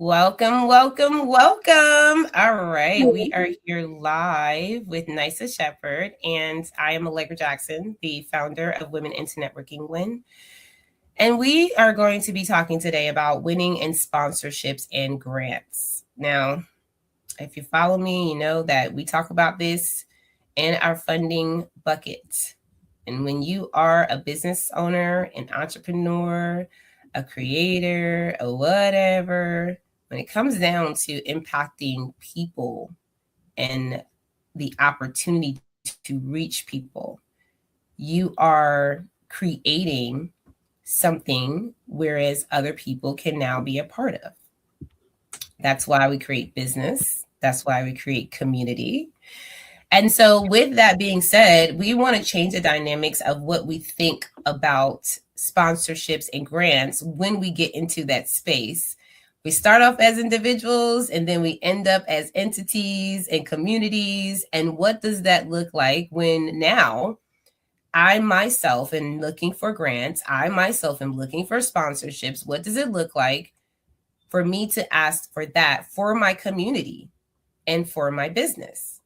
Welcome, welcome, welcome. All right, we are here live with Nysa Shepherd, and I am Allegra Jackson, the founder of Women into Networking Win. And we are going to be talking today about winning in sponsorships and grants. Now, if you follow me, you know that we talk about this in our funding bucket. And when you are a business owner, an entrepreneur, a creator, or whatever, when it comes down to impacting people and the opportunity to reach people, you are creating something whereas other people can now be a part of. That's why we create business. That's why we create community. And so with that being said, we want to change the dynamics of what we think about sponsorships and grants when we get into that space. We start off as individuals and then we end up as entities and communities. And what does that look like when now I myself am looking for grants? I myself am looking for sponsorships. What does it look like for me to ask for that for my community and for my business?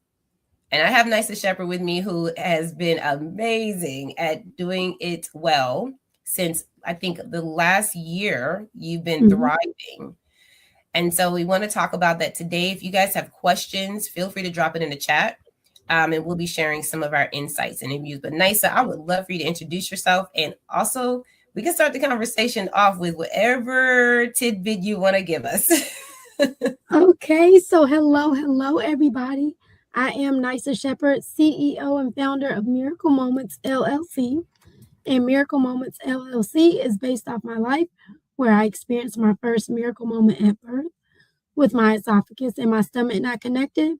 And I have Nysa Shepherd with me, who has been amazing at doing it well since I think the last year. You've been thriving. And so we want to talk about that today. If you guys have questions, feel free to drop it in the chat. And we'll be sharing some of our insights and reviews. But Nysa, I would love for you to introduce yourself. And also, we can start the conversation off with whatever tidbit you want to give us. Okay, so hello, everybody. I am Nysa Shepherd, CEO and founder of Miracle Moments LLC. And Miracle Moments LLC is based off my life, where I experienced my first miracle moment at birth with my esophagus and my stomach not connected.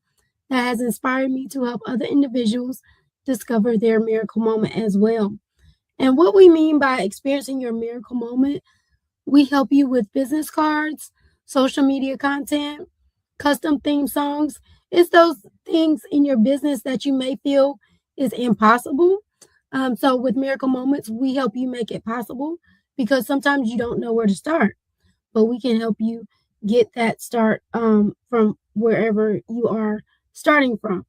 That has inspired me to help other individuals discover their miracle moment as well. And what we mean by experiencing your miracle moment, we help you with business cards, social media content, custom theme songs. It's those things in your business that you may feel is impossible. So with Miracle Moments, we help you make it possible, because sometimes you don't know where to start, but we can help you get that start from wherever you are starting from.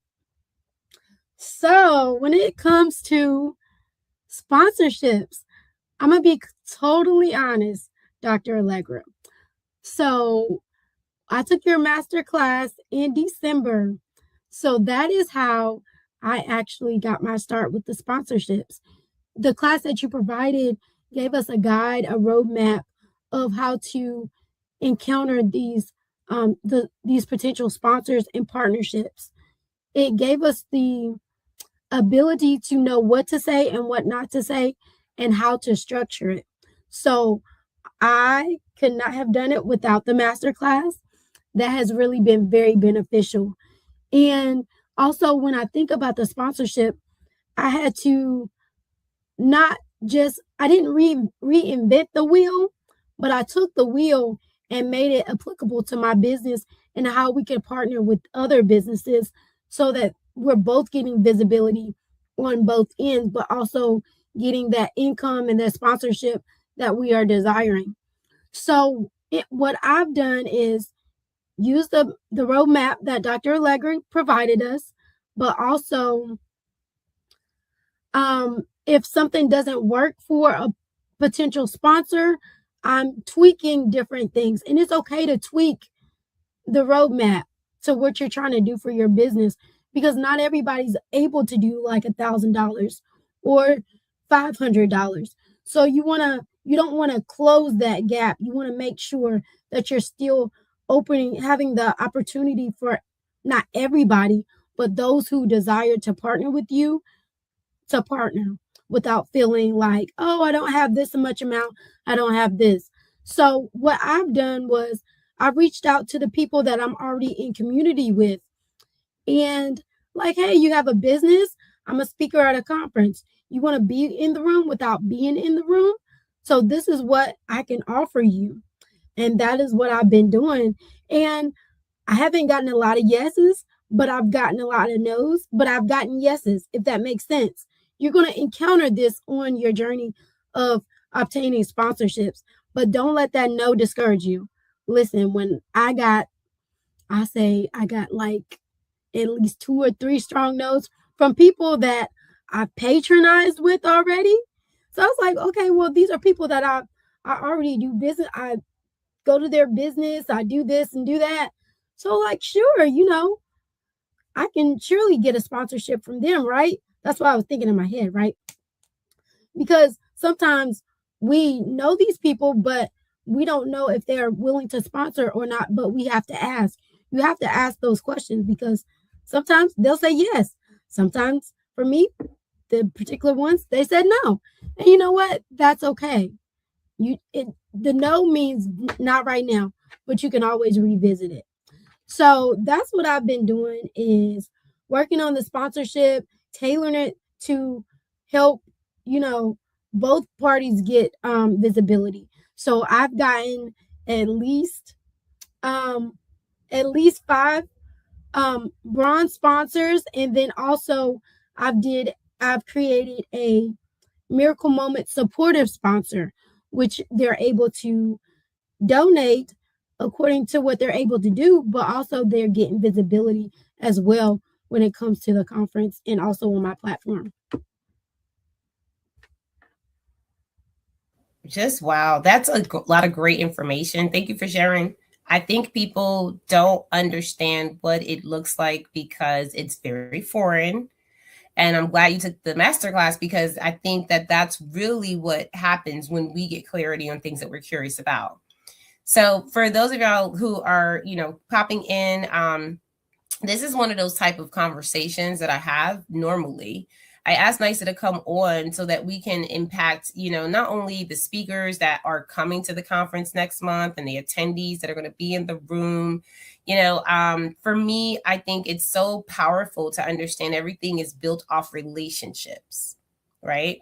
So when it comes to sponsorships, I'm going to be totally honest, Dr. Allegra. So I took your master class in December. So that is how I actually got my start with the sponsorships. The class that you provided gave us a guide, a roadmap of how to encounter these potential sponsors and partnerships. It gave us the ability to know what to say and what not to say and how to structure it. So I could not have done it without the master class. That has really been very beneficial. And also, when I think about the sponsorship, I had to I didn't reinvent the wheel, but I took the wheel and made it applicable to my business and how we can partner with other businesses so that we're both getting visibility on both ends, but also getting that income and that sponsorship that we are desiring. So what I've done is use the roadmap that Dr. Allegra provided us, but also if something doesn't work for a potential sponsor, I'm tweaking different things. And it's okay to tweak the roadmap to what you're trying to do for your business, because not everybody's able to do like $1,000 or $500. So you don't want to close that gap. You want to make sure that you're still having the opportunity for not everybody, but those who desire to partner with you to partner without feeling like, oh, I don't have this much amount, I don't have this. So what I've done was I reached out to the people that I'm already in community with and like, hey, you have a business? I'm a speaker at a conference. You want to be in the room without being in the room? So this is what I can offer you. And that is what I've been doing. And I haven't gotten a lot of yeses, but I've gotten a lot of no's, but I've gotten yeses, if that makes sense. You're going to encounter this on your journey of obtaining sponsorships, but don't let that no discourage you. Listen, when I got like at least 2 or 3 strong no's from people that I patronized with already. So I was like, okay, well, these are people that I already do business. I go to their business. I do this and do that. So like, sure, I can surely get a sponsorship from them, right? That's what I was thinking in my head, right? Because sometimes we know these people, but we don't know if they're willing to sponsor or not, but we have to ask. You have to ask those questions because sometimes they'll say yes. Sometimes for me, the particular ones, they said no. And you know what? That's okay. The no means not right now, but you can always revisit it. So that's what I've been doing is working on the sponsorship, tailoring it to help, both parties get visibility. So I've gotten at least 5 bronze sponsors, and then also I've created a Miracle Moment supportive sponsor, which they're able to donate according to what they're able to do, but also they're getting visibility as well when it comes to the conference and also on my platform. Just wow. That's a lot of great information. Thank you for sharing. I think people don't understand what it looks like because it's very foreign. And I'm glad you took the masterclass because I think that that's really what happens when we get clarity on things that we're curious about. So for those of y'all who are, popping in, this is one of those type of conversations that I have normally. I asked NYSA to come on so that we can impact, not only the speakers that are coming to the conference next month and the attendees that are going to be in the room. For me, I think it's so powerful to understand everything is built off relationships, right?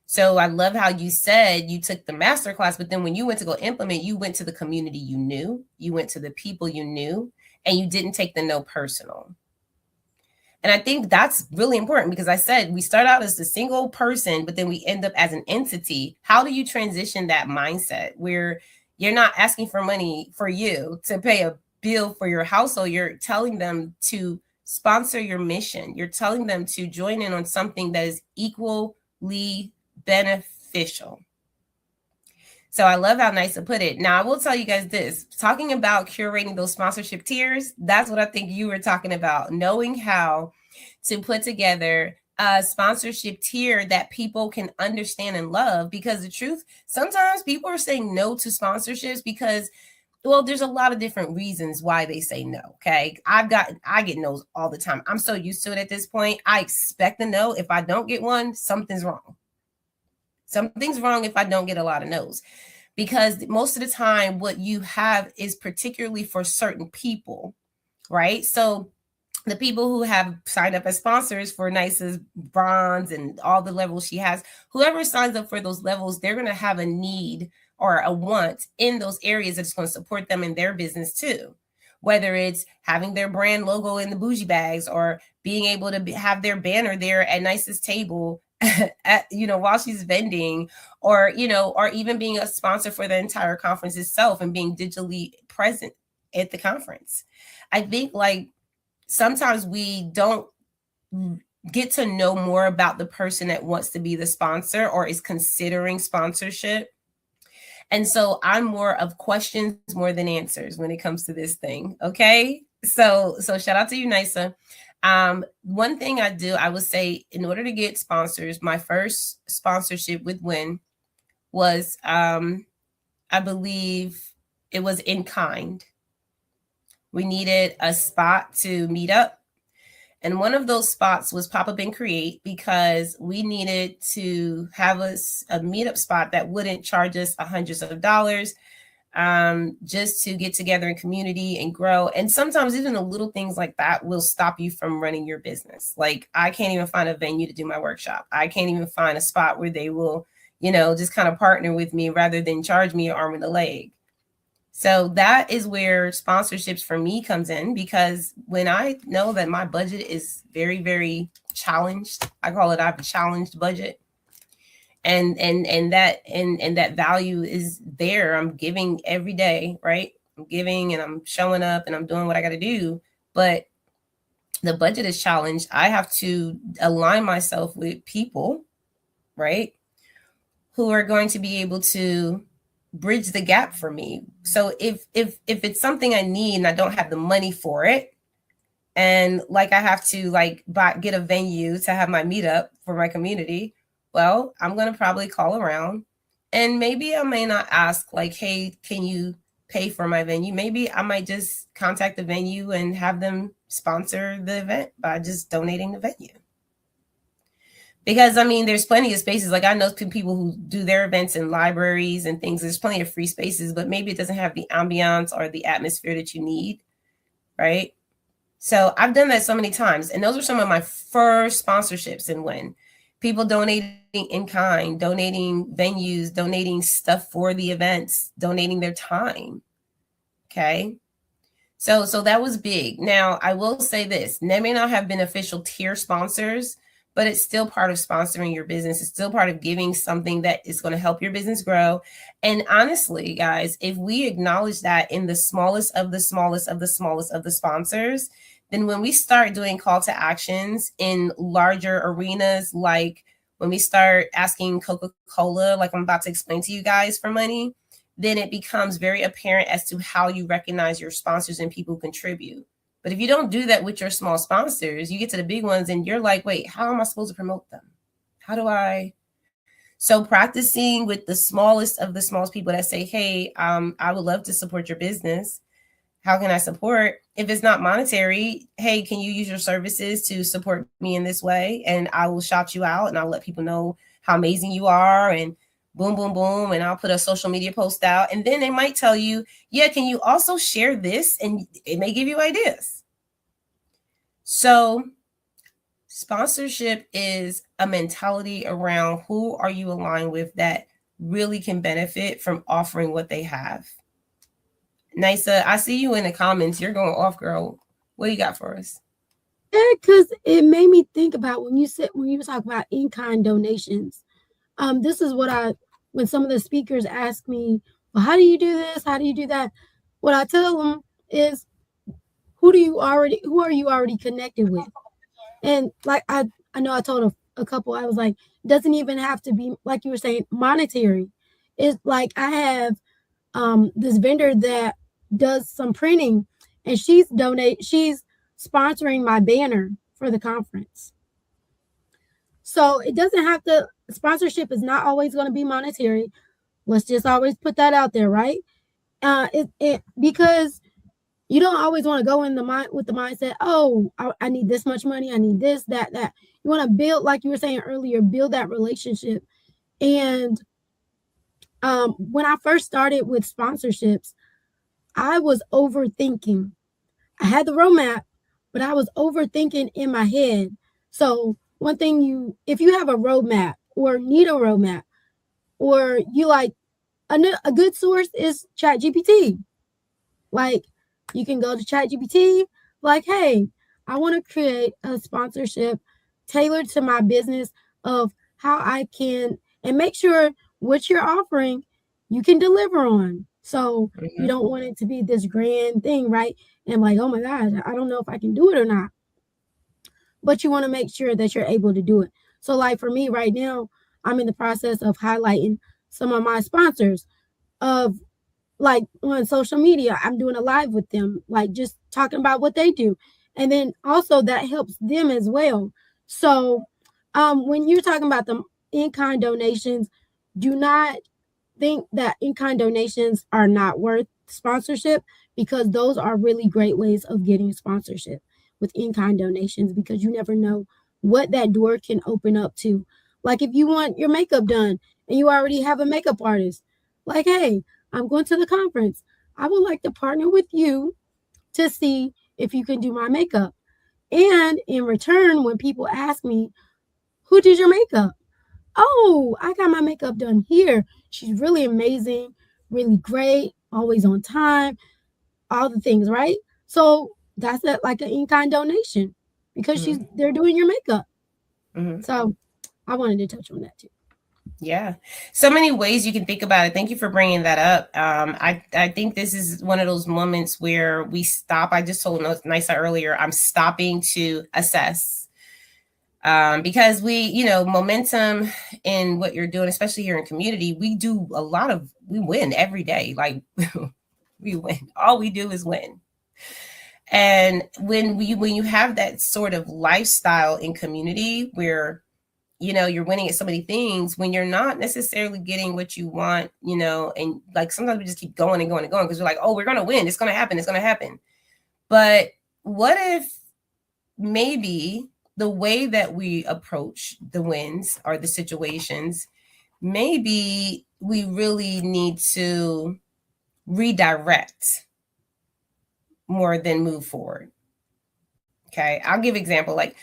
So I love how you said you took the masterclass, but then when you went to go implement, you went to the community you knew, you went to the people you knew, and you didn't take the no personal. And I think that's really important because I said we start out as a single person, but then we end up as an entity. How do you transition that mindset where you're not asking for money for you to pay a bill for your household? You're telling them to sponsor your mission. You're telling them to join in on something that is equally beneficial. So I love how NYSA put it. Now, I will tell you guys this, talking about curating those sponsorship tiers, that's what I think you were talking about, knowing how to put together a sponsorship tier that people can understand and love. Because the truth, sometimes people are saying no to sponsorships because, well, there's a lot of different reasons why they say no. Okay. I get no's all the time. I'm so used to it at this point. I expect a no. If I don't get one, something's wrong. Something's wrong if I don't get a lot of no's, because most of the time what you have is particularly for certain people, right? So the people who have signed up as sponsors for NYSA's bronze and all the levels she has, whoever signs up for those levels, they're going to have a need or a want in those areas that's going to support them in their business too. Whether it's having their brand logo in the bougie bags or being able to have their banner there at NYSA's table while she's vending, or even being a sponsor for the entire conference itself and being digitally present at the conference. I think sometimes we don't get to know more about the person that wants to be the sponsor or is considering sponsorship. And so I'm more of questions more than answers when it comes to this thing. Okay. So shout out to you, NYSA. One thing I do, I would say, in order to get sponsors, my first sponsorship with Win was, I believe it was in kind. We needed a spot to meet up. And one of those spots was Pop Up and Create, because we needed to have a meetup spot that wouldn't charge us hundreds of dollars, just to get together in community and grow. And sometimes even the little things like that will stop you from running your business. Like, I can't even find a venue to do my workshop. I can't even find a spot where they will, just kind of partner with me rather than charge me an arm and a leg. So that is where sponsorships for me comes in, because when I know that my budget is very, very challenged, I call it, I have a challenged budget. And that value is there. I'm giving every day, right? I'm giving and I'm showing up and I'm doing what I got to do. But the budget is challenged. I have to align myself with people, right, who are going to be able to bridge the gap for me. So if it's something I need and I don't have the money for it, and like I have to get a venue to have my meetup for my community, well, I'm going to probably call around, and maybe I may not ask like, hey, can you pay for my venue? Maybe I might just contact the venue and have them sponsor the event by just donating the venue. Because there's plenty of spaces. Like, I know people who do their events in libraries and things. There's plenty of free spaces, but maybe it doesn't have the ambiance or the atmosphere that you need, right? So I've done that so many times. And those are some of my first sponsorships. And when people donating in kind, donating venues, donating stuff for the events, donating their time. Okay. So that was big. Now, I will say this, they may not have been official tier sponsors, but it's still part of sponsoring your business. It's still part of giving something that is going to help your business grow. And honestly, guys, if we acknowledge that in the smallest of the smallest of the smallest of the sponsors, then when we start doing call to actions in larger arenas, like when we start asking Coca-Cola, like I'm about to explain to you guys, for money, then it becomes very apparent as to how you recognize your sponsors and people who contribute. But if you don't do that with your small sponsors, you get to the big ones and you're like, wait, how am I supposed to promote them? How do I? So practicing with the smallest of the smallest people that say, hey, I would love to support your business. How can I support? If it's not monetary, hey, can you use your services to support me in this way? And I will shout you out and I'll let people know how amazing you are, and boom, boom, boom. And I'll put a social media post out. And then they might tell you, yeah, can you also share this? And it may give you ideas. So sponsorship is a mentality around who are you aligned with that really can benefit from offering what they have. Nisa, I see you in the comments. You're going off, girl. What do you got for us? Yeah, because it made me think about when you talk about in-kind donations. This is what when some of the speakers ask me, well, how do you do this? How do you do that? What I tell them is, who are you already connected with? And like I know I told a couple, I was like, it doesn't even have to be, like you were saying, monetary. It's like I have this vendor that does some printing, and she's sponsoring my banner for the conference. So it doesn't have to, sponsorship is not always going to be monetary. Let's just always put that out there, right? Because you don't always want to go in with the mindset, oh, I need this much money, I need this, that. You want to build, like you were saying earlier, build that relationship. And when I first started with sponsorships, I was overthinking. I had the roadmap, but I was overthinking in my head. So one thing, if you have a roadmap or need a roadmap, or you like, a good source is ChatGPT. Like, you can go to ChatGPT, like, hey, I want to create a sponsorship tailored to my business of how I can, and make sure what you're offering, you can deliver on. So you don't want it to be this grand thing, right? And I'm like, oh my God, I don't know if I can do it or not. But you want to make sure that you're able to do it. So like for me right now, I'm in the process of highlighting some of my sponsors of, like, on social media. I'm doing a live with them, like just talking about what they do. And then also that helps them as well. So when you're talking about the in-kind donations, do not think that in-kind donations are not worth sponsorship, because those are really great ways of getting sponsorship with in-kind donations, because you never know what that door can open up to. Like if you want your makeup done and you already have a makeup artist, like, hey, I'm going to the conference. I would like to partner with you to see if you can do my makeup. And in return, when people ask me, who did your makeup? Oh, I got my makeup done here. She's really amazing, really great, always on time, all the things, right? So that's like an in-kind donation, because they're doing your makeup. So I wanted to touch on that too. Yeah, so many ways you can think about it. Thank you for bringing that up. I think this is one of those moments where we stop. I just told Nysa earlier, I'm stopping to assess, because we momentum in what you're doing, especially here in community, we win every day. Like we win. All we do is win. And when you have that sort of lifestyle in community where you're winning at so many things, when you're not necessarily getting what you want, and like sometimes we just keep going and going and going because we're like, oh, we're going to win. It's going to happen. It's going to happen. But what if maybe the way that we approach the wins or the situations, maybe we really need to redirect more than move forward. Okay. I'll give an example. Like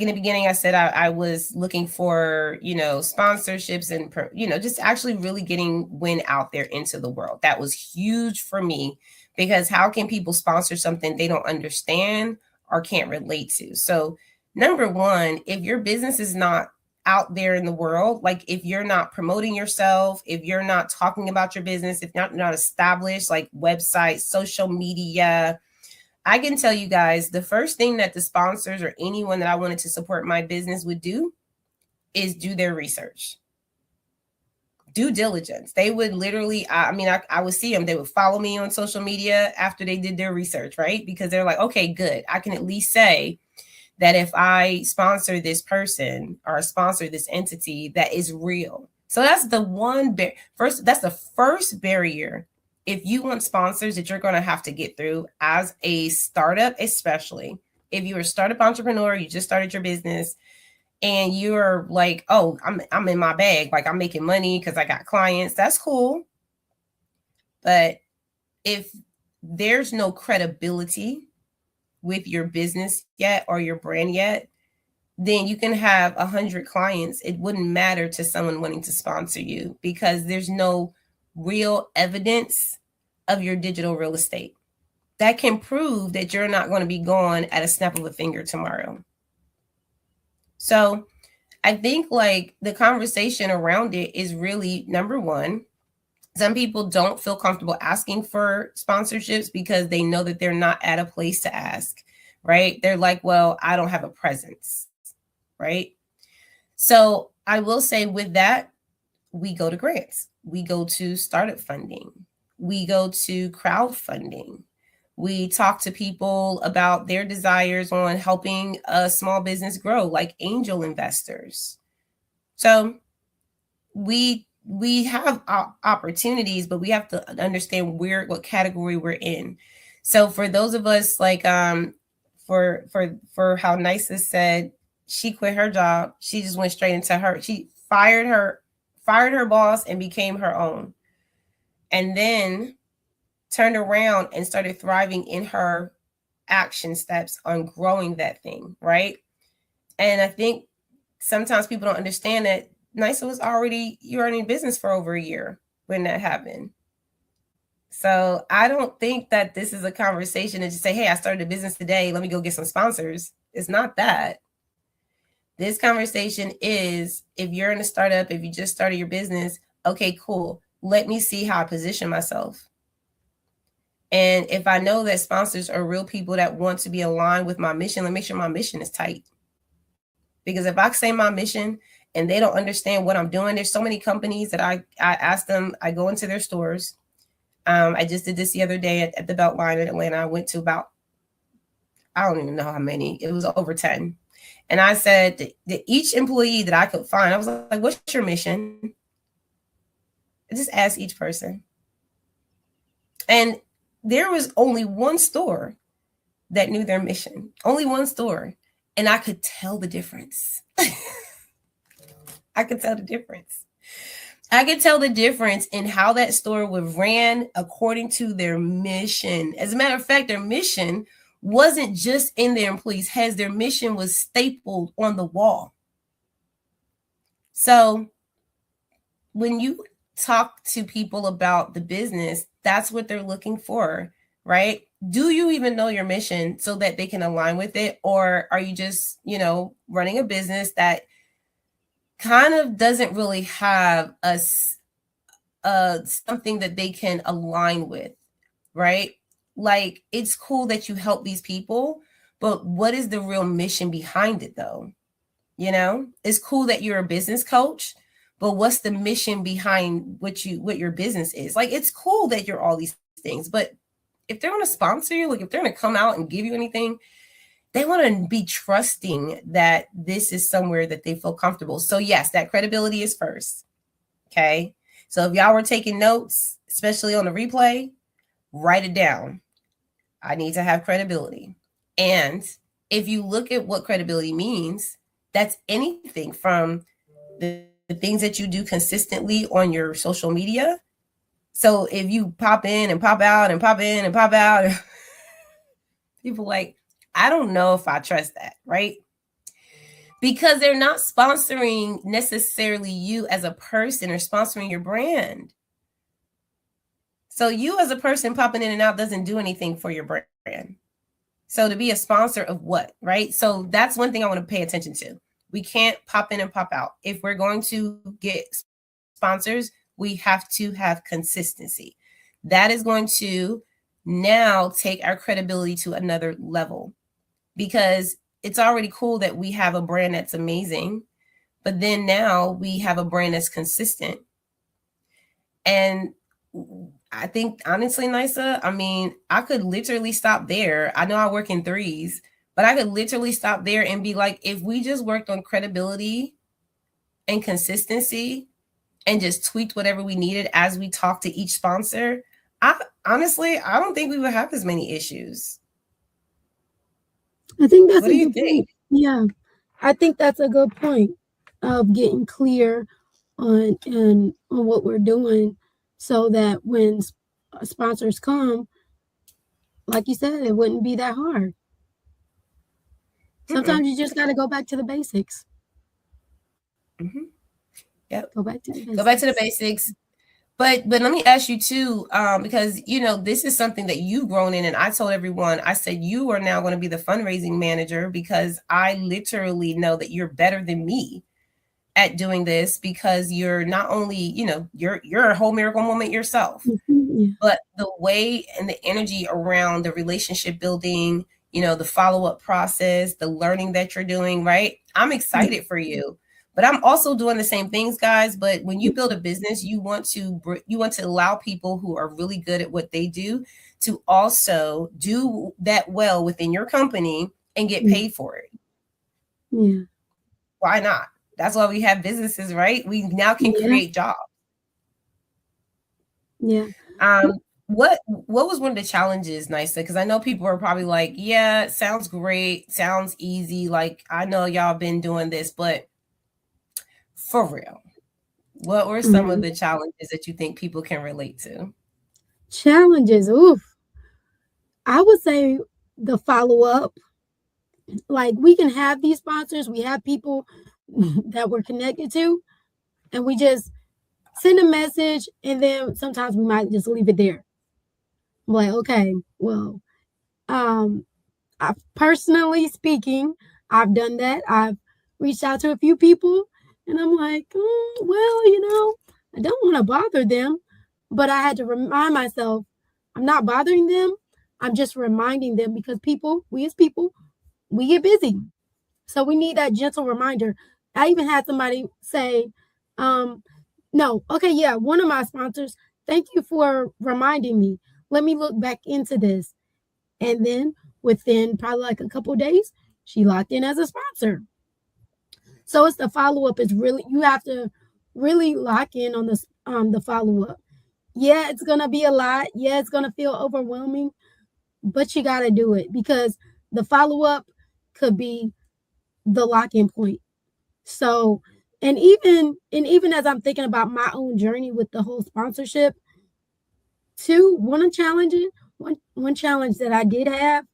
in the beginning, I said I was looking for, sponsorships and, just actually really getting WIN out there into the world. That was huge for me, because how can people sponsor something they don't understand or can't relate to? So number one, if your business is not out there in the world, like if you're not promoting yourself, if you're not talking about your business, if not established, like websites, social media, I can tell you guys, the first thing that the sponsors or anyone that I wanted to support my business would do is do their research, due diligence. They would literally, I would see them, they would follow me on social media after they did their research, right? Because they're like, okay, good. I can at least say that if I sponsor this person or sponsor this entity, that is real. So that's the first barrier. If you want sponsors that you're going to have to get through as a startup, especially if you're a startup entrepreneur, you just started your business and you're like, oh, I'm in my bag. Like I'm making money because I got clients. That's cool. But if there's no credibility with your business yet or your brand yet, then you can have 100 clients. It wouldn't matter to someone wanting to sponsor you because there's no real evidence of your digital real estate that can prove that you're not going to be gone at a snap of a finger tomorrow. So I think like the conversation around it is really, number one, some people don't feel comfortable asking for sponsorships because they know that they're not at a place to ask, right? They're like, well, I don't have a presence, right? So I will say with that, we go to grants. We go to startup funding. We go to crowdfunding. We talk to people about their desires on helping a small business grow, like angel investors. So we have opportunities, but we have to understand what category we're in. So for those of us like for how Nysa said, she quit her job. She just went straight into she fired her boss and became her own. And then turned around and started thriving in her action steps on growing that thing, right? And I think sometimes people don't understand that Nysa was you're in business for over a year when that happened. So I don't think that this is a conversation to just say, hey, I started a business today. Let me go get some sponsors. It's not that. This conversation is, if you're in a startup, if you just started your business, okay, cool. Let me see how I position myself. And if I know that sponsors are real people that want to be aligned with my mission, let me make sure my mission is tight. Because if I say my mission and they don't understand what I'm doing, there's so many companies that I ask them, I go into their stores. I just did this the other day at the Beltline in Atlanta. I went to about I don't even know how many. It was over 10. And I said that each employee that I could find, I was like, what's your mission? I just asked each person. And there was only one store that knew their mission, only one store. And I could tell the difference. I could tell the difference. I could tell the difference in how that store was ran according to their mission. As a matter of fact, their mission wasn't just in their employees' heads. Their mission was stapled on the wall. So when you talk to people about the business, that's what they're looking for, right? Do you even know your mission so that they can align with it? Or are you just, running a business that kind of doesn't really have something that they can align with, right? Like, it's cool that you help these people, but what is the real mission behind it though? It's cool that you're a business coach, but what's the mission behind what your business is? Like, it's cool that you're all these things, but if they're going to sponsor you, like if they're going to come out and give you anything, they want to be trusting that this is somewhere that they feel comfortable. So yes, that credibility is first. Okay. So if y'all were taking notes, especially on the replay, write it down. I need to have credibility. And if you look at what credibility means, that's anything from the things that you do consistently on your social media. So if you pop in and pop out and pop in and pop out, people like, I don't know if I trust that, right? Because they're not sponsoring necessarily you as a person or sponsoring your brand. So you as a person popping in and out doesn't do anything for your brand. So to be a sponsor of what, right? So that's one thing I want to pay attention to. We can't pop in and pop out. If we're going to get sponsors, we have to have consistency. That is going to now take our credibility to another level, because it's already cool that we have a brand that's amazing, but then now we have a brand that's consistent. And I think, honestly, Nysa, I could literally stop there. I know I work in threes, but I could literally stop there and be like, if we just worked on credibility and consistency and just tweaked whatever we needed as we talk to each sponsor, I don't think we would have as many issues. I think that's a good point. Yeah, I think that's a good point of getting clear on what we're doing, so that when sponsors come, like you said, it wouldn't be that hard. Sometimes you just got to go back to the basics. Mm-hmm. Yep. Go back to the basics. But let me ask you too, because this is something that you've grown in, and I told everyone, I said you are now going to be the fundraising manager, because I literally know that you're better than me at doing this, because you're not only you're a whole miracle moment yourself, but the way and the energy around the relationship building, the follow-up process, the learning that you're doing, right? I'm excited for you. But I'm also doing the same things, guys. But when you build a business, you want to allow people who are really good at what they do to also do that well within your company and get paid for it. Yeah. Why not? That's why we have businesses, right? We now can create jobs. Yeah. What was one of the challenges, Nysa? Because I know people are probably like, yeah, it sounds great, sounds easy. Like, I know y'all been doing this, but for real, what were some of the challenges that you think people can relate to? Challenges, oof. I would say the follow-up. Like, we can have these sponsors, we have people that we're connected to, and we just send a message, and then sometimes we might just leave it there. I'm like, okay, well, personally speaking, I've done that. I've reached out to a few people, and I'm like, well, I don't want to bother them, but I had to remind myself, I'm not bothering them. I'm just reminding them, because we as people, we get busy. So we need that gentle reminder. I even had somebody say, no, okay, yeah, one of my sponsors, thank you for reminding me. Let me look back into this. And then within probably like a couple days, she locked in as a sponsor. So it's the follow-up is really, you have to really lock in on the follow-up. Yeah, it's gonna be a lot. Yeah, it's gonna feel overwhelming, but you gotta do it because the follow-up could be the lock-in point. So, and even as I'm thinking about my own journey with the whole sponsorship, one challenge that I did have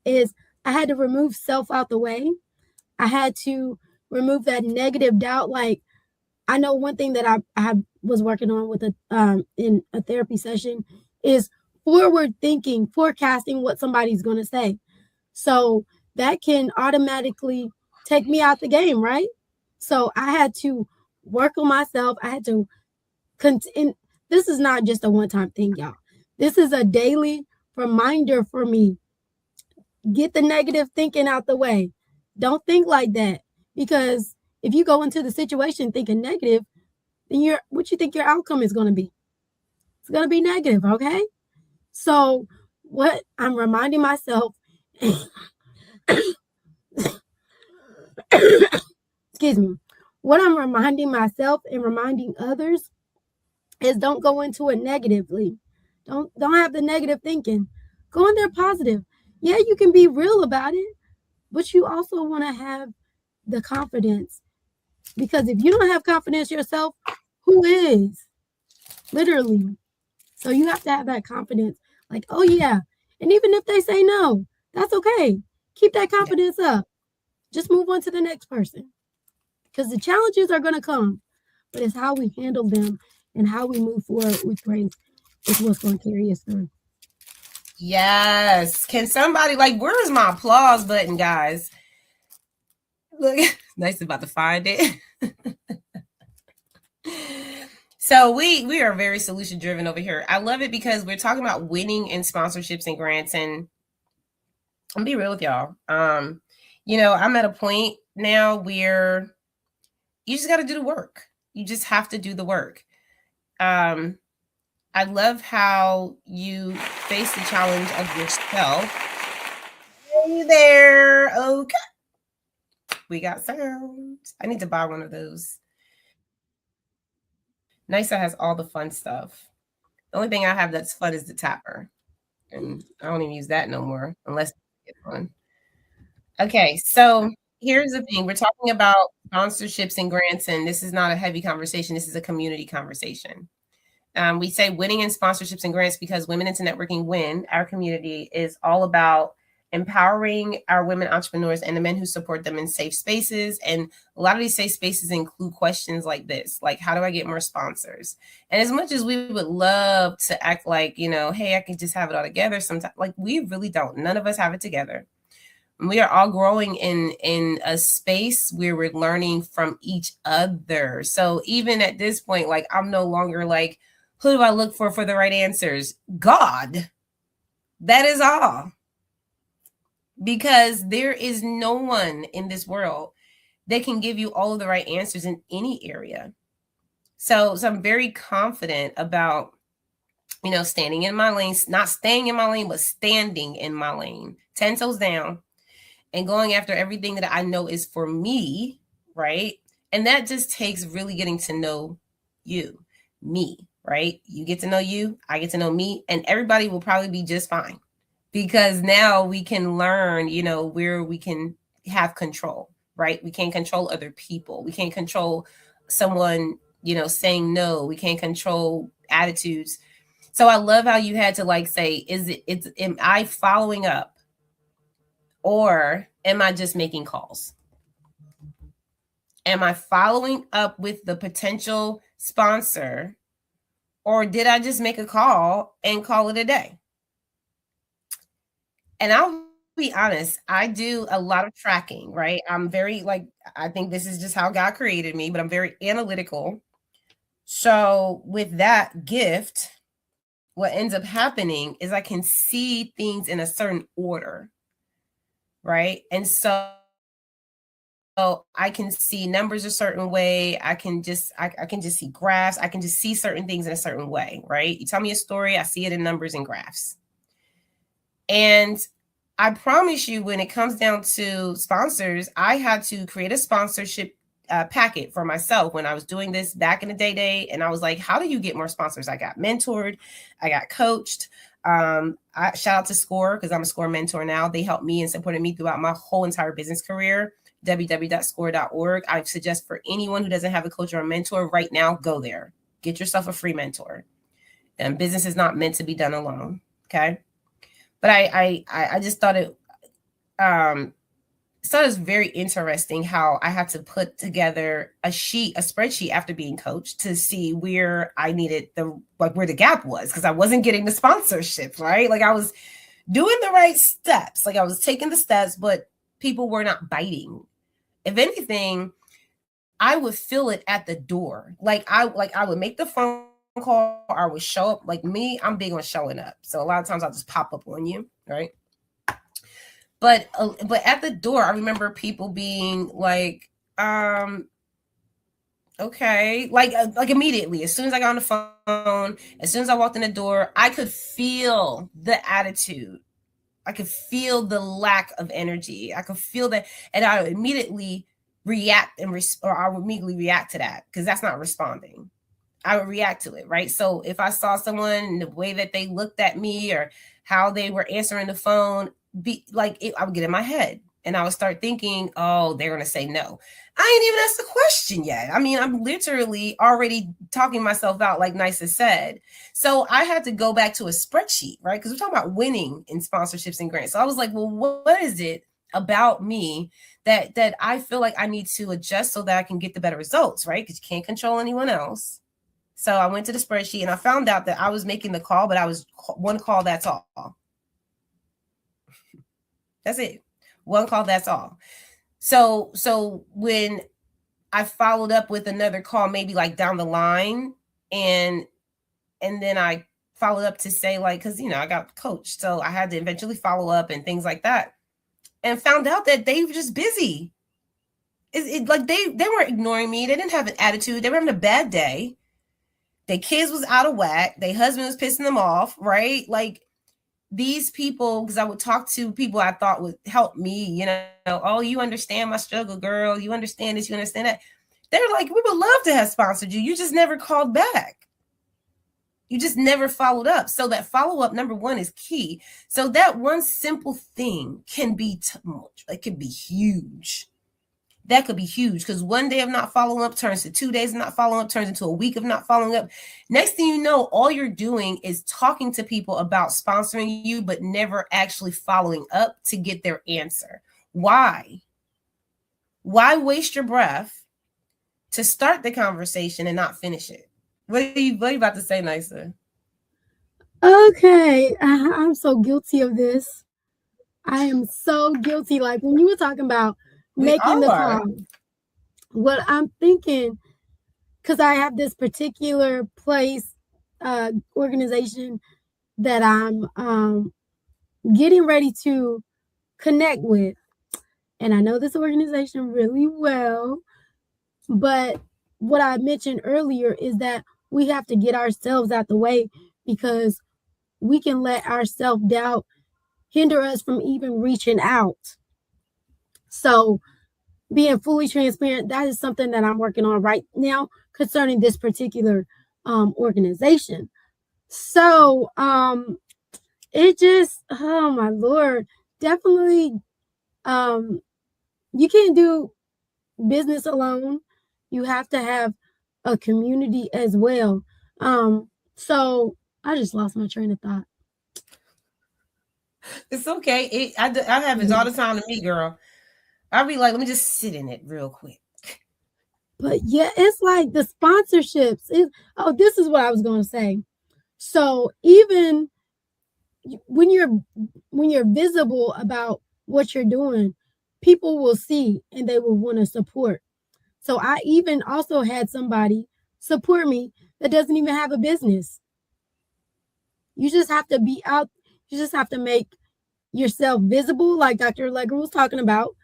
is I had to remove self out the way. I had to remove that negative doubt. Like, I know one thing that I was working on with in a therapy session is forward thinking, forecasting what somebody's going to say. So that can automatically take me out the game, right? So I had to work on myself. I had to continue. This is not just a one-time thing, y'all. This is a daily reminder for me. Get the negative thinking out the way. Don't think like that, because if you go into the situation thinking negative, then what you think your outcome is going to be? It's going to be negative, okay? So what I'm reminding myself, excuse me, what I'm reminding myself and reminding others is don't go into it negatively. Don't have the negative thinking. Go in there positive. Yeah, you can be real about it, but you also want to have the confidence, because if you don't have confidence yourself, who is? Literally. So you have to have that confidence. Like, oh yeah. And even if they say no, that's okay. Keep that confidence up. Just move on to the next person. Because the challenges are going to come, but it's how we handle them and how we move forward with grace is what's going to carry us through. Yes. Can somebody, like, where's my applause button, guys? Look, Nice about to find it. So we are very solution driven over here. I love it because we're talking about winning in sponsorships and grants. And I'll be real with y'all. I'm at a point now where you just got to do the work. You just have to do the work. I love how you face the challenge of yourself. Hey there. Okay. We got sound. I need to buy one of those. NYSA has all the fun stuff. The only thing I have that's fun is the tapper. And I don't even use that no more unless I get one. Okay, so here's the thing. We're talking about sponsorships and grants, and this is not a heavy conversation. This is a community conversation. We say winning in sponsorships and grants because Women into Networking Win, our community, is all about empowering our women entrepreneurs and the men who support them in safe spaces. And a lot of these safe spaces include questions like this, like, how do I get more sponsors? And as much as we would love to act like, hey, I can just have it all together sometimes, like, we really don't. None of us have it together. We are all growing in a space where we're learning from each other. So even at this point, like, I'm no longer like, who do I look for the right answers? God. That is all. Because there is no one in this world that can give you all of the right answers in any area. So I'm very confident about, standing in my lane, not staying in my lane, but standing in my lane, 10 toes down, and going after everything that I know is for me, right? And that just takes really getting to know you, me, right? You get to know you, I get to know me, and everybody will probably be just fine. Because now we can learn, where we can have control, right? We can't control other people. We can't control someone, saying no. We can't control attitudes. So I love how you had to say, am I following up, or am I just making calls? Am I following up with the potential sponsor, or did I just make a call and call it a day? And I'll be honest, I do a lot of tracking, right? I'm very I think this is just how God created me, but I'm very analytical. So with that gift, what ends up happening is I can see things in a certain order, right? And so I can see numbers a certain way. I can just see graphs. I can just see certain things in a certain way, right? You tell me a story, I see it in numbers and graphs. And I promise you, when it comes down to sponsors, I had to create a sponsorship packet for myself when I was doing this back in the day. And I was like, how do you get more sponsors? I got mentored, I got coached. I shout out to SCORE, because I'm a SCORE mentor now. They helped me and supported me throughout my whole entire business career. www.score.org. I suggest for anyone who doesn't have a coach or a mentor right now, go there. Get yourself a free mentor. And business is not meant to be done alone. Okay. But I just thought it was very interesting how I had to put together a spreadsheet after being coached to see where I needed where the gap was, because I wasn't getting the sponsorship, right? Like I was doing the right steps, like I was taking the steps, but people were not biting. If anything, I would feel it at the door. Like I would make the phone call, or I would show up. Like me, I'm big on showing up. So a lot of times I'll just pop up on you, right? But at the door, I remember people being like, okay, like immediately, as soon as I got on the phone, as soon as I walked in the door, I could feel the attitude. I could feel the lack of energy. I could feel that, and I would immediately react or I would immediately react to that, because that's not responding. I would react to it, right? So if I saw someone, the way that they looked at me or how they were answering the phone, I would get in my head and I would start thinking, oh, they're going to say no. I ain't even asked the question yet. I mean, I'm literally already talking myself out, like Nysa said. So I had to go back to a spreadsheet, right? Because we're talking about winning in sponsorships and grants. So I was like, well, what is it about me that I feel like I need to adjust so that I can get the better results, right? Because you can't control anyone else. So I went to the spreadsheet and I found out that I was making the call, but I was one call, that's all. That's it. One call, that's all. So when I followed up with another call, maybe like down the line, and then I followed up to say, like, because, I got coached. So I had to eventually follow up and things like that, and found out that they were just busy. Like they weren't ignoring me. They didn't have an attitude. They were having a bad day. Their kids was out of whack. Their husband was pissing them off, right? Like these people, because I would talk to people I thought would help me, oh, you understand my struggle, girl. You understand this, you understand that. They're like, we would love to have sponsored you. You just never called back. You just never followed up. So that follow-up, number one, is key. So that one simple thing can be it can be huge. That could be huge, because one day of not following up turns to 2 days of not following up, turns into a week of not following up. Next thing you know, all you're doing is talking to people about sponsoring you, but never actually following up to get their answer. Why? Why waste your breath to start the conversation and not finish it? What are you about to say, Nysa? Okay, I'm so guilty of this. I am so guilty. Like when you were talking about making the call, what I'm thinking, because I have this particular place, organization that I'm getting ready to connect with, and I know this organization really well, but what I mentioned earlier is that we have to get ourselves out the way, because we can let our self-doubt hinder us from even reaching out. So being fully transparent, that is something that I'm working on right now concerning this particular organization. So it just, oh my Lord, definitely you can't do business alone. You have to have a community as well. So I just lost my train of thought. It's okay. I have it all the time to me, girl. I'll be like, let me just sit in it real quick. But yeah, it's like the sponsorships. This is what I was going to say. So even when you're visible about what you're doing, people will see and they will want to support. So I even also had somebody support me that doesn't even have a business. You just have to be out. You just have to make yourself visible, like Dr. Allegra was talking about,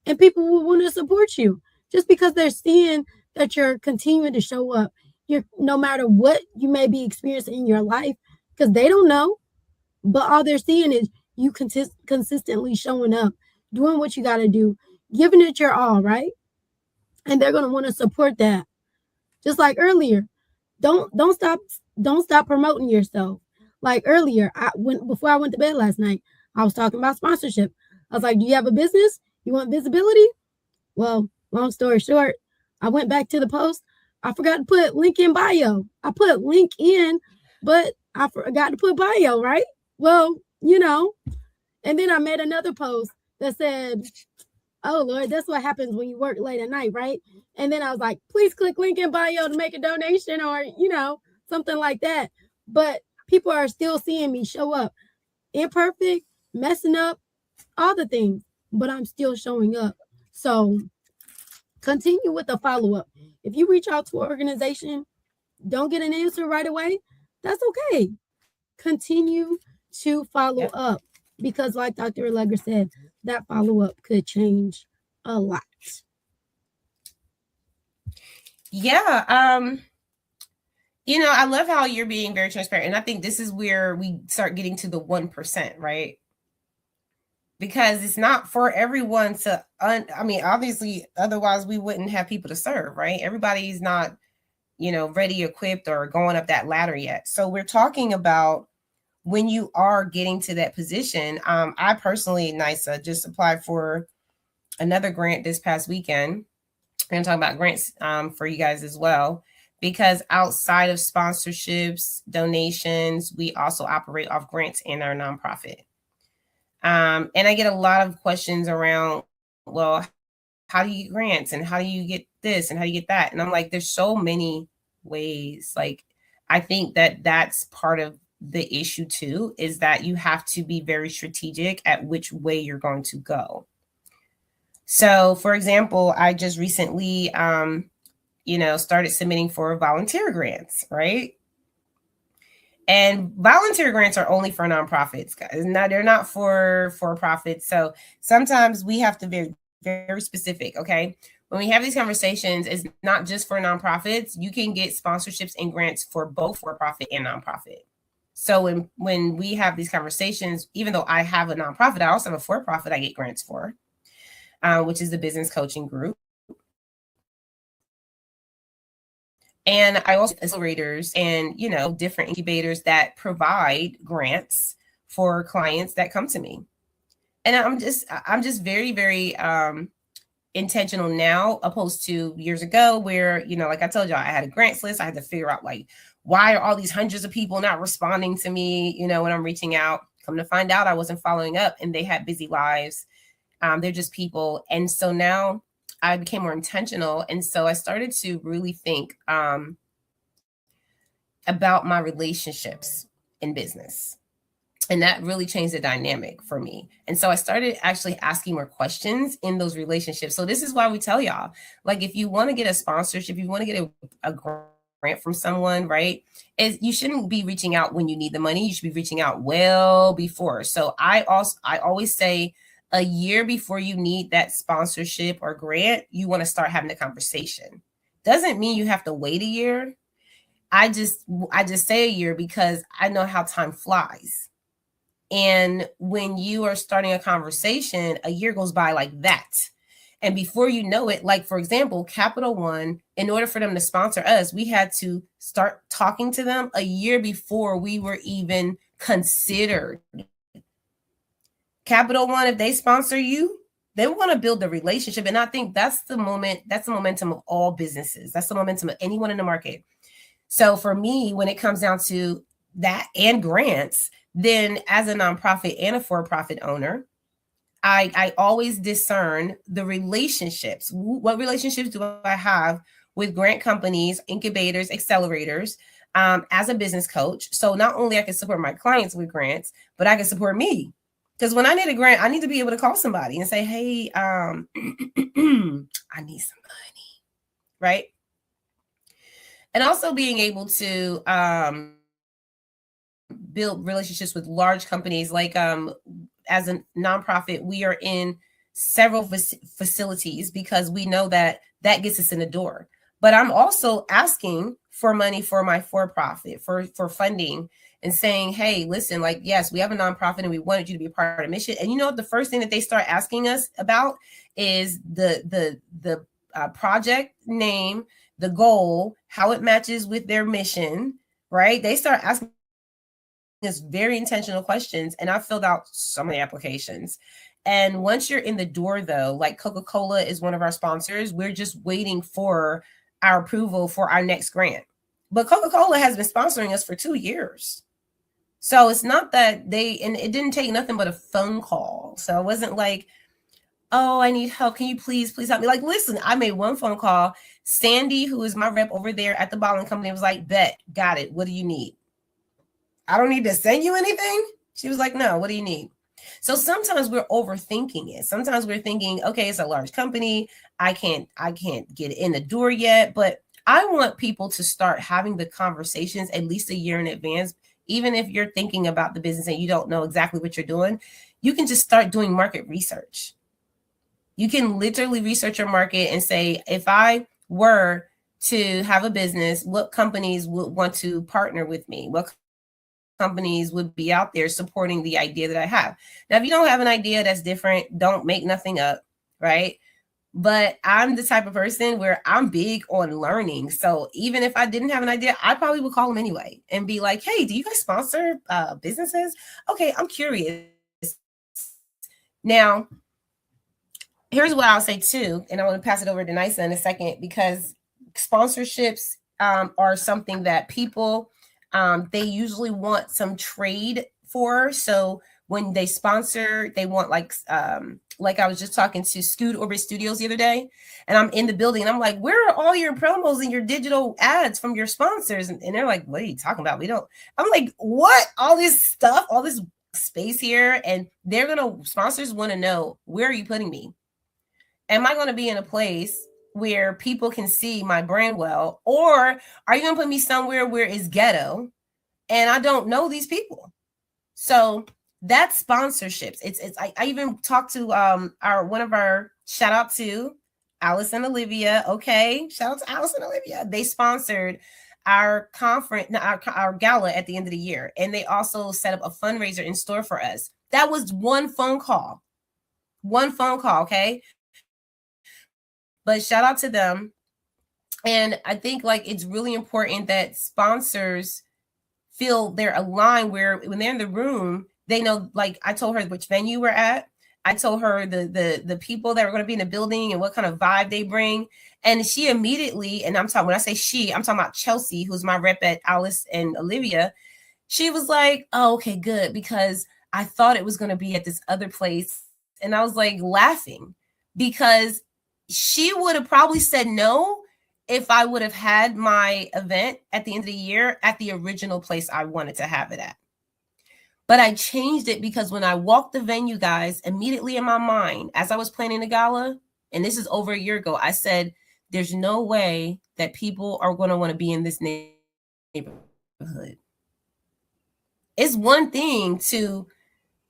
and people will want to support you just because they're seeing that you're continuing to show up. You're, no matter what you may be experiencing in your life, because they don't know, but all they're seeing is you consistently showing up, doing what you got to do, giving it your all, right? And they're going to want to support that. Just like earlier, don't stop promoting yourself. Like earlier, before I went to bed last night, I was talking about sponsorship. I was like, do you have a business? You want visibility? Well, long story short, I went back to the post. I forgot to put link in bio. I put link in, but I forgot to put bio, right? Well, and then I made another post that said, oh Lord, that's what happens when you work late at night, right? And then I was like, please click link in bio to make a donation or, something like that. But people are still seeing me show up. Imperfect, messing up, all the things, but I'm still showing up. So continue with the follow-up. If you reach out to an organization, don't get an answer right away, that's okay. Continue to follow up because like Dr. Allegra said, that follow-up could change a lot. Yeah. I love how you're being very transparent. And I think this is where we start getting to the 1%, right? Because it's not for everyone to, obviously, otherwise we wouldn't have people to serve, right? Everybody's not, ready, equipped, or going up that ladder yet. So we're talking about when you are getting to that position. I personally, NYSA, just applied for another grant this past weekend. We're going to talk about grants for you guys as well, because outside of sponsorships, donations, we also operate off grants in our nonprofit. And I get a lot of questions around, well, how do you get grants and how do you get this and how do you get that? And I'm like, there's so many ways. Like, I think that that's part of the issue too, is that you have to be very strategic at which way you're going to go. So for example, I just recently, started submitting for volunteer grants, right? And volunteer grants are only for nonprofits, guys. Now they're not for profits. So sometimes we have to be very specific. Okay. When we have these conversations, it's not just for nonprofits. You can get sponsorships and grants for both for-profit and nonprofit. So when we have these conversations, even though I have a nonprofit, I also have a for-profit I get grants for, which is the Business Coaching Group. And I also accelerators and, different incubators that provide grants for clients that come to me. And I'm just very, very intentional now, opposed to years ago where, like I told y'all, I had a grants list. I had to figure out, like, why are all these hundreds of people not responding to me, when I'm reaching out? Come to find out, I wasn't following up and they had busy lives. They're just people. And so now I became more intentional. And so I started to really think about my relationships in business. And that really changed the dynamic for me. And so I started actually asking more questions in those relationships. So this is why we tell y'all, like, if you want to get a sponsorship, if you want to get a grant from someone, right, you shouldn't be reaching out when you need the money. You should be reaching out well before. So I always say, a year before you need that sponsorship or grant, you want to start having the conversation. Doesn't mean you have to wait a year. I just say a year because I know how time flies. And when you are starting a conversation, a year goes by like that. And before you know it, like, for example, Capital One, in order for them to sponsor us, we had to start talking to them a year before we were even considered. Capital One, if they sponsor you, they want to build a relationship. And I think that's the momentum of all businesses. That's the momentum of anyone in the market. So for me, when it comes down to that and grants, then as a nonprofit and a for-profit owner, I always discern the relationships. What relationships do I have with grant companies, incubators, accelerators, as a business coach? So not only I can support my clients with grants, but I can support me. Because when I need a grant, I need to be able to call somebody and say, hey, I need some money, right? And also being able to build relationships with large companies. Like as a nonprofit, we are in several facilities because we know that gets us in the door. But I'm also asking for money for my for-profit, for funding. and saying, hey, listen, like, yes, we have a nonprofit and we wanted you to be a part of the mission. And you know, the first thing that they start asking us about is the project name, the goal, how it matches with their mission, right? They start asking us very intentional questions, and I filled out so many applications. And once you're in the door, though, like Coca-Cola is one of our sponsors, we're just waiting for our approval for our next grant. But Coca-Cola has been sponsoring us for 2 years. So it's not that and it didn't take nothing but a phone call. So it wasn't like, oh, I need help. Can you please help me? Like, listen, I made one phone call. Sandy, who is my rep over there at the bottling company, was like, bet, got it. What do you need? I don't need to send you anything. She was like, no, what do you need? So sometimes we're overthinking it. Sometimes we're thinking, okay, it's a large company. I can't get in the door yet. But I want people to start having the conversations at least a year in advance. Even if you're thinking about the business and you don't know exactly what you're doing, you can just start doing market research. You can literally research your market and say, if I were to have a business, what companies would want to partner with me? What companies would be out there supporting the idea that I have? Now, if you don't have an idea that's different, don't make nothing up, right? But I'm the type of person where I'm big on learning. So even if I didn't have an idea, I probably would call them anyway and be like, hey, do you guys sponsor businesses? Okay, I'm curious. Now, here's what I'll say too, and I want to pass it over to Nysa in a second, because sponsorships are something that people, they usually want some trade for. So when they sponsor, they want like I was just talking to Scoot Orbit Studios the other day, and I'm in the building and I'm like, where are all your promos and your digital ads from your sponsors? And they're like, what are you talking about? We don't. I'm like, what? All this stuff, all this space here, and sponsors want to know, where are you putting me? Am I going to be in a place where people can see my brand well, or are you going to put me somewhere where it's ghetto and I don't know these people? So that's sponsorships. I even talked to shout out to Alice and Olivia. Okay, shout out to Alice and Olivia. They sponsored our conference, our gala at the end of the year, and they also set up a fundraiser in store for us. That was one phone call. Okay. But shout out to them. And I think like it's really important that sponsors feel they're aligned, where when they're in the room, they know, like I told her which venue we're at. I told her the people that are going to be in the building and what kind of vibe they bring. And she immediately, and when I say she, I'm talking about Chelsea, who's my rep at Alice and Olivia. She was like, oh, okay, good. Because I thought it was going to be at this other place. And I was like laughing, because she would have probably said no if I would have had my event at the end of the year at the original place I wanted to have it at. But I changed it because when I walked the venue, guys, immediately in my mind, as I was planning the gala, and this is over a year ago, I said, there's no way that people are going to want to be in this neighborhood. It's one thing to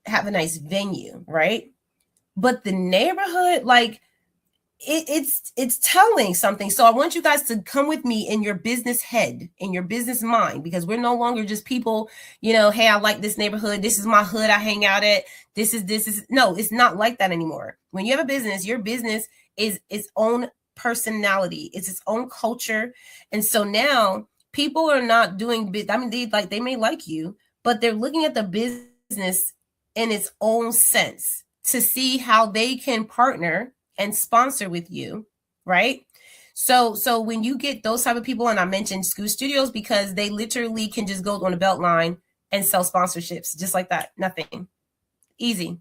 have a nice venue, right? But the neighborhood, like, it's telling something. So I want you guys to come with me in your business head, in your business mind, because we're no longer just people, hey, I like this neighborhood. This is my hood I hang out at. This is no, it's not like that anymore. When you have a business, your business is its own personality. It's its own culture. And so now people are not doing, they may like you, but they're looking at the business in its own sense to see how they can partner and sponsor with you, right? So when you get those type of people, and I mentioned Scoot Studios because they literally can just go on a belt line and sell sponsorships just like that. Nothing. Easy.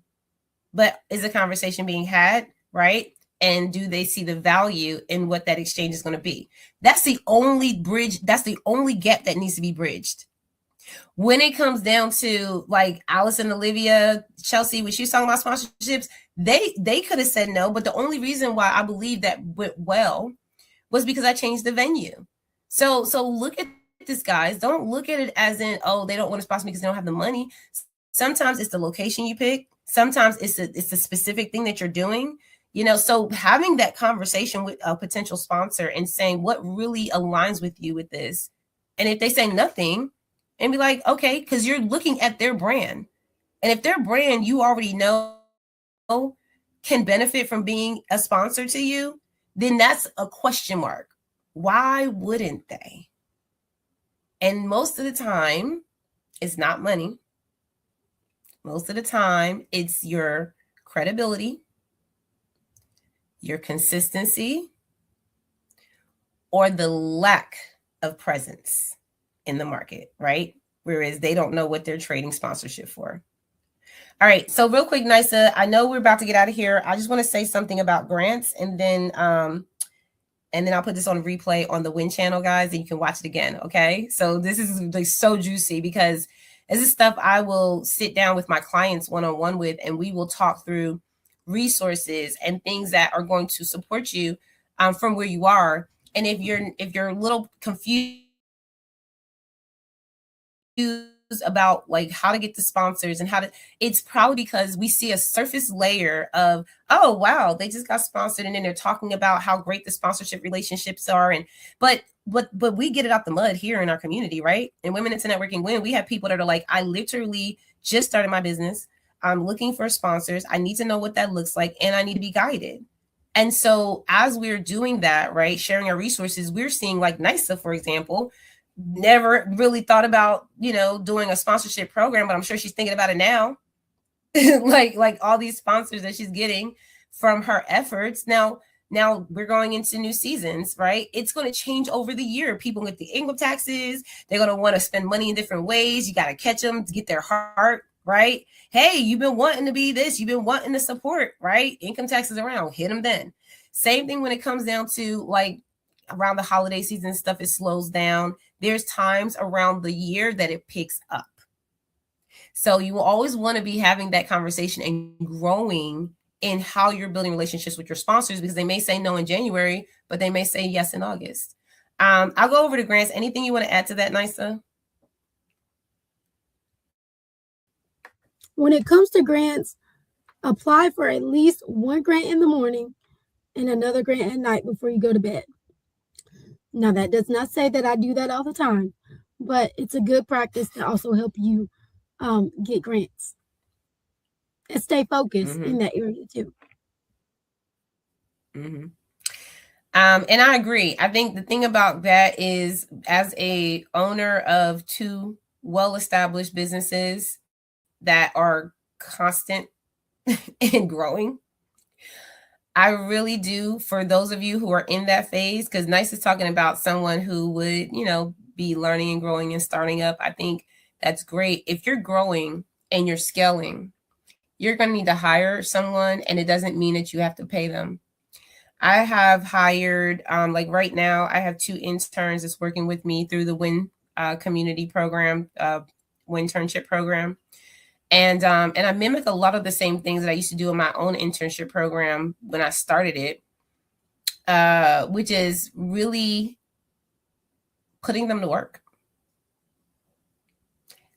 But is a conversation being had, right? And do they see the value in what that exchange is going to be? That's the only bridge. That's the only gap that needs to be bridged. When it comes down to like Alice and Olivia, Chelsea, when she was talking about sponsorships, they could have said no, but the only reason why I believe that went well was because I changed the venue. So look at this, guys. Don't look at it as in, oh, they don't want to sponsor me because they don't have the money. Sometimes it's the location you pick. Sometimes it's a specific thing that you're doing. So having that conversation with a potential sponsor and saying what really aligns with you with this. And if they say nothing, and be like, okay, because you're looking at their brand. And if their brand you already know can benefit from being a sponsor to you, then that's a question mark. Why wouldn't they? And most of the time, it's not money. Most of the time, it's your credibility, your consistency, or the lack of presence in the market, right? Whereas they don't know what they're trading sponsorship for. All right, so real quick, Nysa, I know we're about to get out of here. I just want to say something about grants, and then I'll put this on replay on the Win channel, guys, and you can watch it again. Okay, so this is like so juicy because this is stuff I will sit down with my clients one-on-one with, and we will talk through resources and things that are going to support you from where you are. And if you're a little confused about like how to get the sponsors and it's probably because we see a surface layer of, oh wow, they just got sponsored, and then they're talking about how great the sponsorship relationships are, and but we get it out the mud here in our community, right? In Women into Networking Win, we have people that are like, I literally just started my business, I'm looking for sponsors, I need to know what that looks like, and I need to be guided. And so as we're doing that, right, sharing our resources, we're seeing like Nysa, for example, never really thought about, doing a sponsorship program, but I'm sure she's thinking about it now. like all these sponsors that she's getting from her efforts. Now we're going into new seasons, right? It's going to change over the year. People get the income taxes. They're going to want to spend money in different ways. You got to catch them to get their heart, right? Hey, you've been wanting to be this. You've been wanting to support, right? Income taxes around, hit them then. Same thing when it comes down to like around the holiday season, stuff, it slows down. There's times around the year that it picks up. So you will always want to be having that conversation and growing in how you're building relationships with your sponsors, because they may say no in January, but they may say yes in August. I'll go over to grants. Anything you want to add to that, Nysa? When it comes to grants, apply for at least one grant in the morning and another grant at night before you go to bed. Now, that does not say that I do that all the time, but it's a good practice to also help you get grants and stay focused in that area too. And I agree. I think the thing about that is, as a owner of two well-established businesses that are constant and growing, I really do, for those of you who are in that phase, because Nice is talking about someone who would, be learning and growing and starting up. I think that's great. If you're growing and you're scaling, you're going to need to hire someone, and it doesn't mean that you have to pay them. I have hired, like right now, I have 2 interns that's working with me through the Win community program, Winternship program. And I mimic a lot of the same things that I used to do in my own internship program when I started it, which is really putting them to work.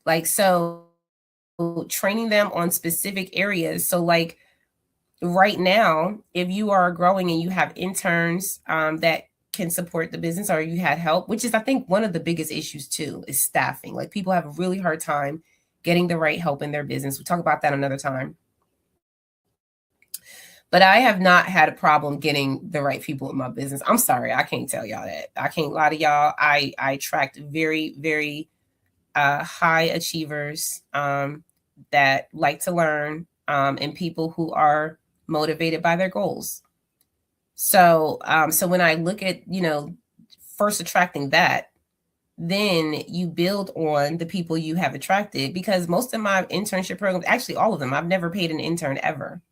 Like, so training them on specific areas. So like right now, if you are growing and you have interns that can support the business, or you had help, which is, I think, one of the biggest issues too, is staffing. Like, people have a really hard time getting the right help in their business. We'll talk about that another time. But I have not had a problem getting the right people in my business. I'm sorry, I can't tell y'all that. I can't lie to y'all. I attract very, very high achievers that like to learn, and people who are motivated by their goals. So when I look at, first attracting that, then you build on the people you have attracted, because most of my internship programs, actually all of them, I've never paid an intern ever.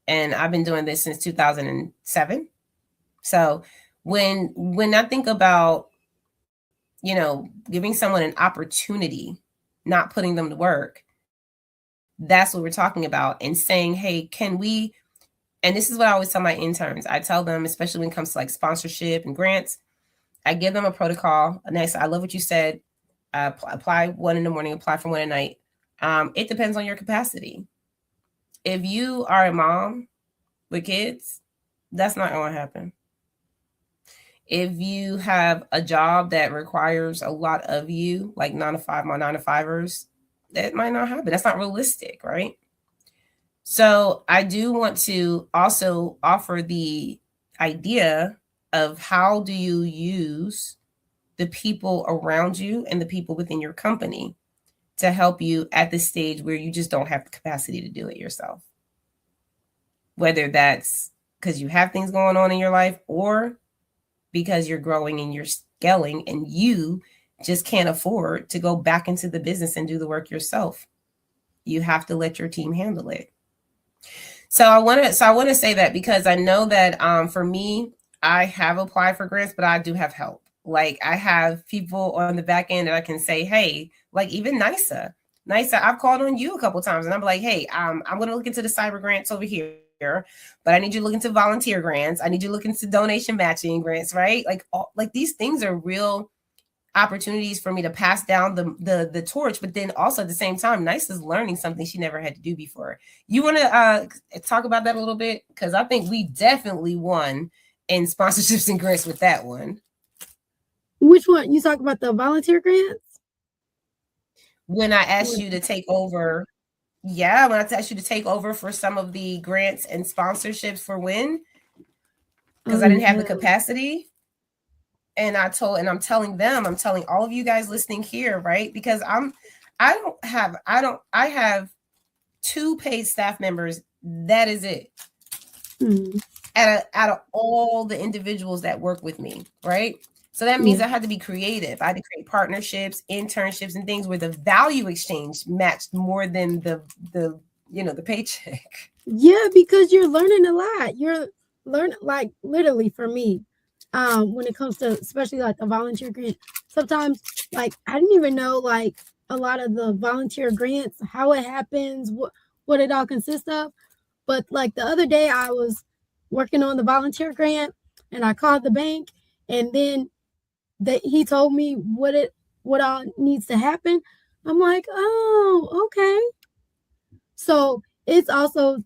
And I've been doing this since 2007. So when I think about, giving someone an opportunity, not putting them to work, that's what we're talking about. And saying, hey, can we, and this is what I always tell my interns. I tell them, especially when it comes to like sponsorship and grants, I give them a protocol. Next, I love what you said. Apply one in the morning, apply for one at night. It depends on your capacity. If you are a mom with kids, that's not going to happen. If you have a job that requires a lot of you, like 9 to 5, my 9 to 5ers, that might not happen. That's not realistic, right? So I do want to also offer the idea of how do you use the people around you and the people within your company to help you at the stage where you just don't have the capacity to do it yourself. Whether that's because you have things going on in your life or because you're growing and you're scaling and you just can't afford to go back into the business and do the work yourself. You have to let your team handle it. So I want to say that because I know that for me, I have applied for grants, but I do have help. Like I have people on the back end that I can say, hey, like even NYSA, I've called on you a couple times and I'm like, hey, I'm going to look into the cyber grants over here, but I need you to look into volunteer grants. I need you to look into donation matching grants, right? Like these things are real opportunities for me to pass down the torch, but then also at the same time, NYSA is learning something she never had to do before. You want to talk about that a little bit? Because I think we definitely won in sponsorships and grants with that one. Which one? You talk about the volunteer grants? When I asked you to take over, when I asked you to take over for some of the grants and sponsorships for WIN, because I didn't have the capacity. And I'm telling all of you guys listening here, right? Because I have 2 paid staff members. That is it. Out of all the individuals that work with me, right? So that means I had to be creative. I had to create partnerships, internships, and things where the value exchange matched more than the paycheck. Yeah, because you're learning a lot. You're learning, like literally for me, when it comes to especially like a volunteer grant, sometimes like I didn't even know like a lot of the volunteer grants, how it happens, what it all consists of. But like the other day I was working on the volunteer grant and I called the bank and then he told me what all needs to happen. I'm like, oh, okay. So it's also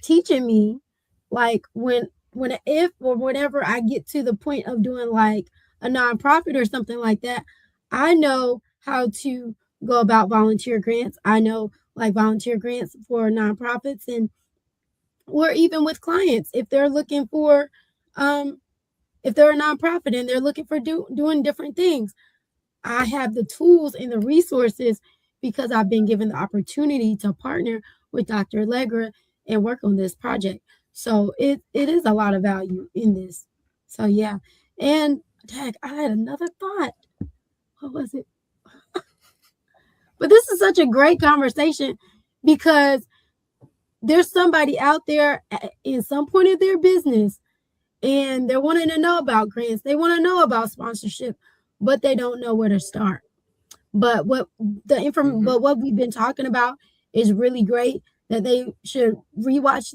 teaching me like if or whenever I get to the point of doing like a nonprofit or something like that, I know how to go about volunteer grants. I know like volunteer grants for nonprofits and or even with clients if they're looking for if they're a nonprofit and they're looking for doing different things. I have the tools and the resources because I've been given the opportunity to partner with Dr. Allegra and work on this project. So it is a lot of value in this. So yeah. And dang, I had another thought. What was it? But this is such a great conversation because there's somebody out there in some point of their business and they're wanting to know about grants. They want to know about sponsorship, but they don't know where to start. But what we've been talking about is really great, that they should rewatch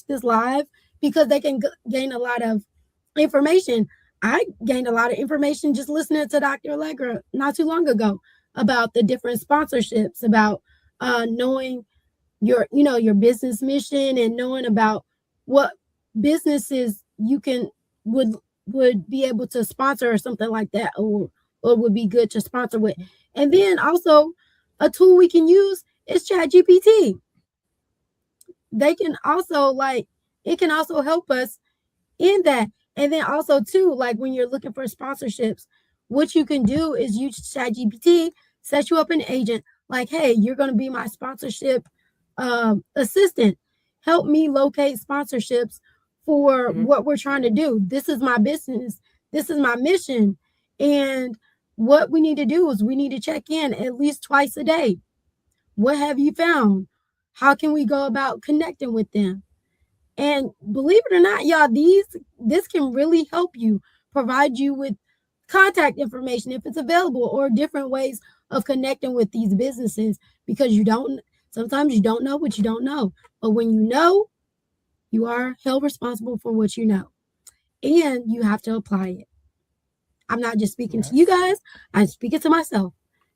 this live because they can gain a lot of information. I gained a lot of information just listening to Dr. Allegra not too long ago about the different sponsorships, about knowing your business mission and knowing about what businesses you would be able to sponsor or something like that, or would be good to sponsor with. And then also a tool we can use is ChatGPT. They can also it can also help us in that. And then also too, like when you're looking for sponsorships, what you can do is use ChatGPT, set you up an agent, like, hey, you're going to be my sponsorship assistant. Help me locate sponsorships for what we're trying to do. This is my business. This is my mission. And what we need to do is we need to check in at least twice a day. What have you found? How can we go about connecting with them? And believe it or not, y'all, this can really help you, provide you with contact information if it's available, or different ways of connecting with these businesses, because sometimes you don't know what you don't know. But when you know, you are held responsible for what you know, and you have to apply it. I'm not just speaking to you guys, I'm speaking to myself,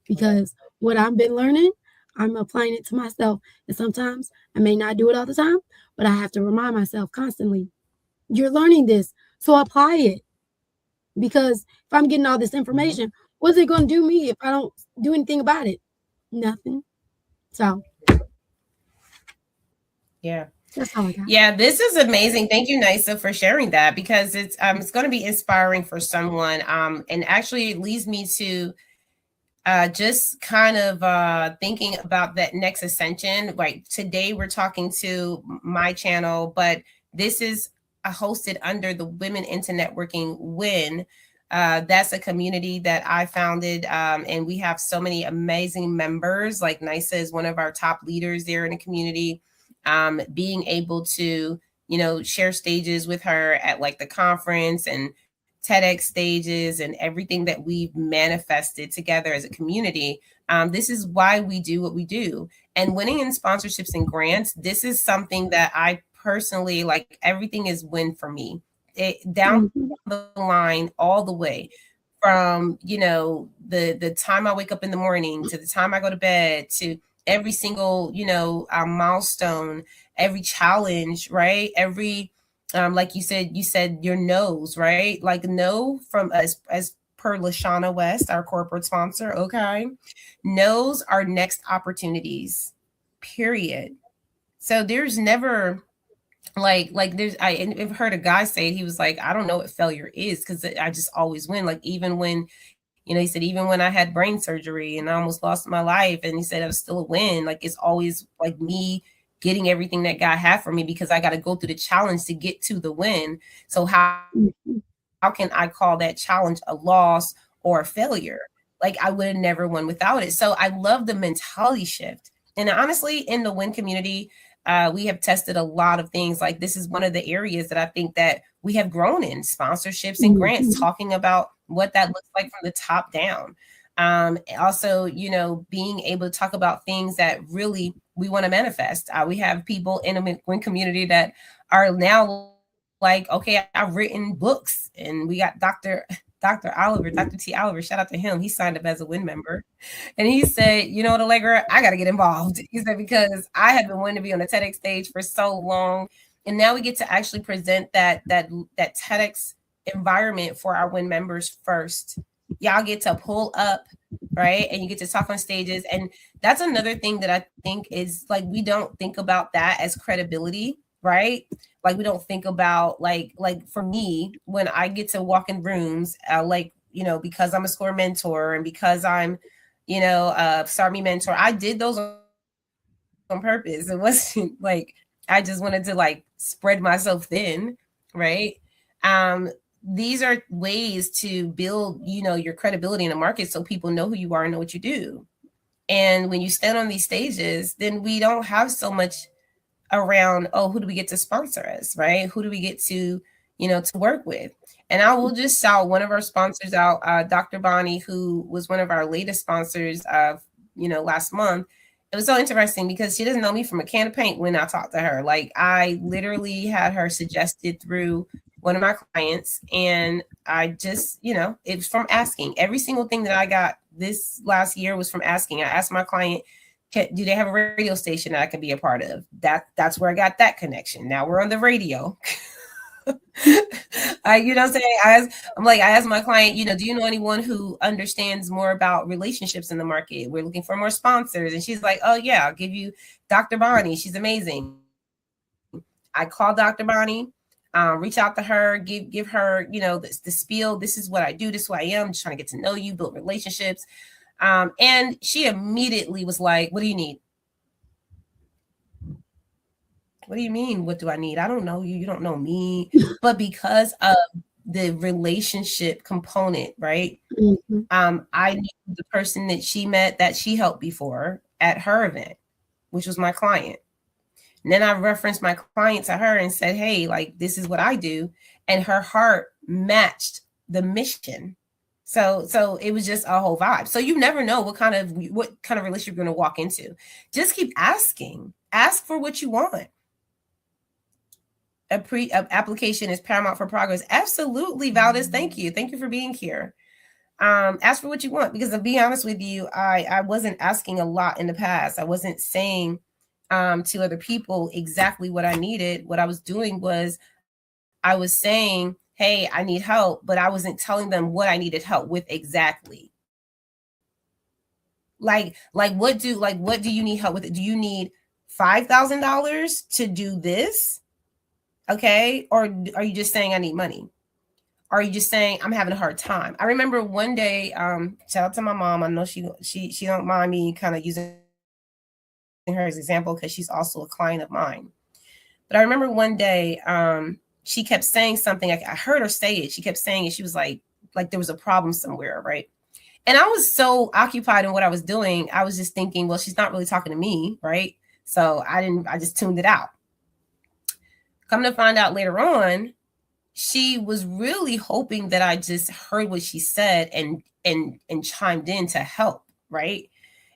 because what I've been learning, I'm applying it to myself. And sometimes I may not do it all the time, but I have to remind myself constantly, you're learning this. So apply it, because if I'm getting all this information, what's it going to do me if I don't do anything about it? Nothing. So Yeah. that's all I got. Yeah, this is amazing. Thank you, Nisa, for sharing that, because it's going to be inspiring for someone. And actually it leads me to just kind of thinking about that next ascension. Like today we're talking to my channel, but this is hosted under the Women into Networking WIN. That's a community that I founded, and we have so many amazing members. Like Nisa is one of our top leaders there in the community. Being able to, share stages with her at like the conference and TEDx stages and everything that we've manifested together as a community. This is why we do what we do. And winning in sponsorships and grants, this is something that I personally like. Everything is win for me. Down the line, all the way from the time I wake up in the morning to the time I go to bed, to every single milestone, every challenge, right? Every like you said your no's, right? Like no from as per Lashana West, our corporate sponsor. Okay, no's are next opportunities. Period. So there's never like there's I've heard a guy say, he was like, I don't know what failure is, because I just always win. Like even when he said, even when I had brain surgery and I almost lost my life, and he said it was still a win. Like it's always like me getting everything that God had for me, because I got to go through the challenge to get to the win. So how can I call that challenge a loss or a failure? Like I would have never won without it. So I love the mentality shift. And honestly, in the WIN community, we have tested a lot of things. Like this is one of the areas that I think that we have grown in, sponsorships and grants, talking about what that looks like from the top down. Also, being able to talk about things that really we want to manifest. We have people in the WIN community that are now like, okay, I've written books, and we got Dr. Oliver, Dr. T. Oliver, shout out to him. He signed up as a WIN member. And he said, you know what, Allegra, I got to get involved. He said, because I have been wanting to be on the TEDx stage for so long. And now we get to actually present that TEDx environment for our WIN members first. Y'all get to pull up, right? And you get to talk on stages. And that's another thing that I think is like, we don't think about that as credibility, right? Like we don't think about like for me, when I get to walk in rooms, because I'm a SCORE mentor and because I'm, SARMI mentor, I did those on purpose. It wasn't like I just wanted to like spread myself thin, right? These are ways to build, your credibility in the market, so people know who you are and know what you do. And when you stand on these stages, then we don't have so much around, oh, who do we get to sponsor us, right? Who do we get to, to work with? And I will just shout one of our sponsors out, Dr. Bonnie, who was one of our latest sponsors of, last month. It was so interesting because she doesn't know me from a can of paint when I talked to her. Like I literally had her suggested through one of my clients, and I just, it was from asking. Every single thing that I got this last year was from asking. I asked my client, do they have a radio station that I can be a part of? That's where I got that connection. Now we're on the radio. I'm saying? I asked my client, do you know anyone who understands more about relationships in the market? We're looking for more sponsors. And she's like, oh yeah, I'll give you Dr. Bonnie. She's amazing. I call Dr. Bonnie, reach out to her, give her, the spiel. This is what I do. This is who I am. I'm just trying to get to know you, build relationships. And she immediately was like, what do you need? What do you mean? What do I need? I don't know you. You don't know me. But because of the relationship component, right? I knew the person that she met that she helped before at her event, which was my client. And then I referenced my client to her and said, hey, like, this is what I do. And her heart matched the mission. So it was just a whole vibe. So you never know what kind of relationship you're going to walk into. Just keep asking. Ask for what you want. Application is paramount for progress. Absolutely, Valdez. Thank you. Thank you for being here. Ask for what you want, because to be honest with you, I wasn't asking a lot in the past. I wasn't saying to other people exactly what I needed. What I was doing was I was saying, hey, I need help, but I wasn't telling them what I needed help with exactly. Like what do you need help with? Do you need $5,000 to do this? Okay. Or are you just saying I need money? Or are you just saying I'm having a hard time? I remember one day, shout out to my mom. I know she don't mind me kind of using her as an example because she's also a client of mine. But I remember one day, she kept saying something. I heard her say it. She kept saying it. She was like there was a problem somewhere, right? And I was so occupied in what I was doing. I was just thinking, well, she's not really talking to me, right? So I just tuned it out. Come to find out later on, she was really hoping that I just heard what she said and chimed in to help, right?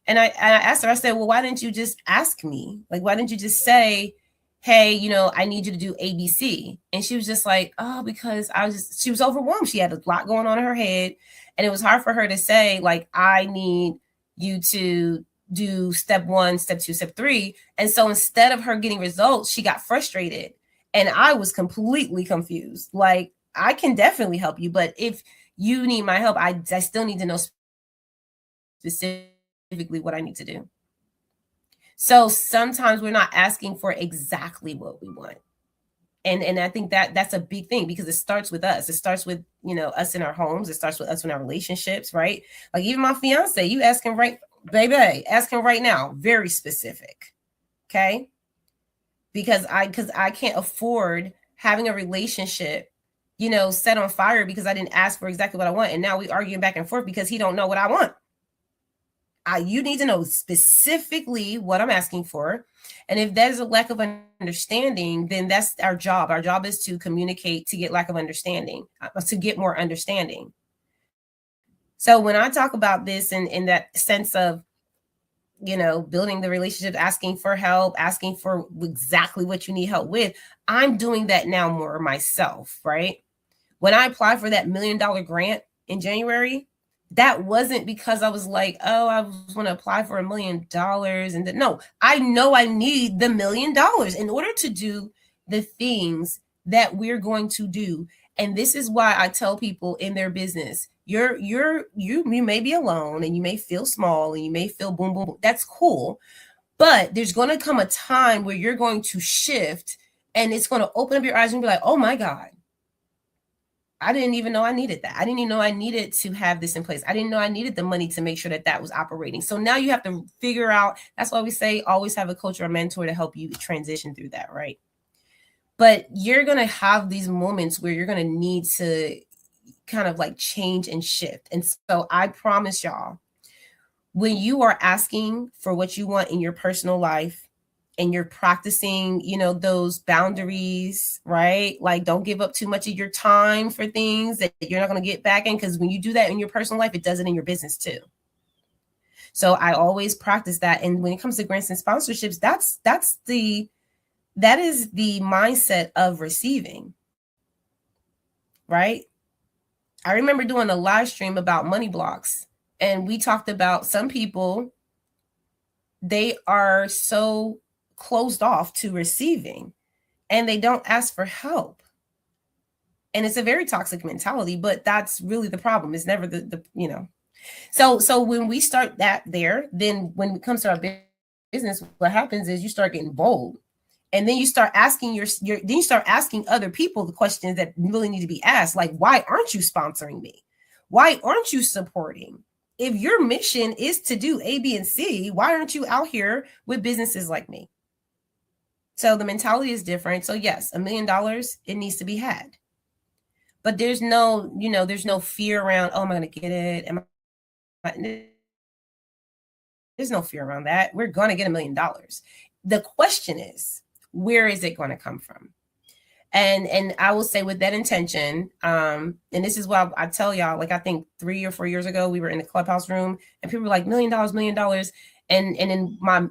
And I asked her, I said, well, why didn't you just ask me? Like, why didn't you just say, hey, I need you to do ABC? And she was just like, oh, because she was overwhelmed. She had a lot going on in her head. And it was hard for her to say, like, I need you to do step 1, step 2, step 3. And so instead of her getting results, she got frustrated. And I was completely confused. Like, I can definitely help you, but if you need my help, I still need to know specifically what I need to do. So sometimes we're not asking for exactly what we want. And I think that's a big thing because it starts with us. It starts with, us in our homes. It starts with us in our relationships, right? Like even my fiance, you ask him right, baby, ask him right now, very specific. Okay. Because I can't afford having a relationship, set on fire because I didn't ask for exactly what I want. And now we arguing back and forth because he don't know what I want. You need to know specifically what I'm asking for. And if there's a lack of understanding, then that's our job. Our job is to communicate to get lack of understanding, to get more understanding. So when I talk about this in that sense of, building the relationship, asking for help, asking for exactly what you need help with, I'm doing that now more myself, right? When I applied for that $1 million grant in January, that wasn't because I was like, oh, I want to apply for $1 million. And no, I know I need the $1 million in order to do the things that we're going to do. And this is why I tell people in their business, you may be alone and you may feel small and you may feel boom, boom, boom. That's cool. But there's going to come a time where you're going to shift and it's going to open up your eyes and be like, oh my God, I didn't even know I needed that. I didn't even know I needed to have this in place. I didn't know I needed the money to make sure that was operating. So now you have to figure out, that's why we say always have a coach or a mentor to help you transition through that, right? But you're going to have these moments where you're going to need to kind of like change and shift. And so I promise y'all, when you are asking for what you want in your personal life and you're practicing, those boundaries, right? Like don't give up too much of your time for things that you're not going to get back in. Because when you do that in your personal life, it does it in your business too. So I always practice that. And when it comes to grants and sponsorships, that is the mindset of receiving, right? I remember doing a live stream about money blocks, and we talked about some people, they are so closed off to receiving and they don't ask for help. And it's a very toxic mentality, but that's really the problem. It's never So when we start that there, then when it comes to our business, what happens is you start getting bold. And then you start asking then you start asking other people the questions that really need to be asked. Like, why aren't you sponsoring me? Why aren't you supporting? If your mission is to do A, B, and C, why aren't you out here with businesses like me? So the mentality is different. So yes, $1 million, it needs to be had. But there's no fear around, oh, am I going to get it? There's no fear around that. We're going to get $1 million. The question is, where is it going to come from? And I will say with that intention, and this is why I tell y'all, like I think 3 or 4 years ago, we were in the Clubhouse room and people were like, $1 million, $1 million. And then my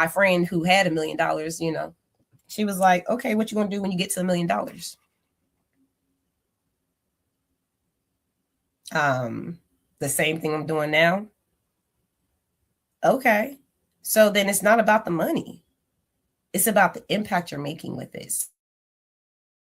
friend who had $1 million, she was like, okay, what you gonna do when you get to $1 million? The same thing I'm doing now. Okay. So then it's not about the money. It's about the impact you're making with this.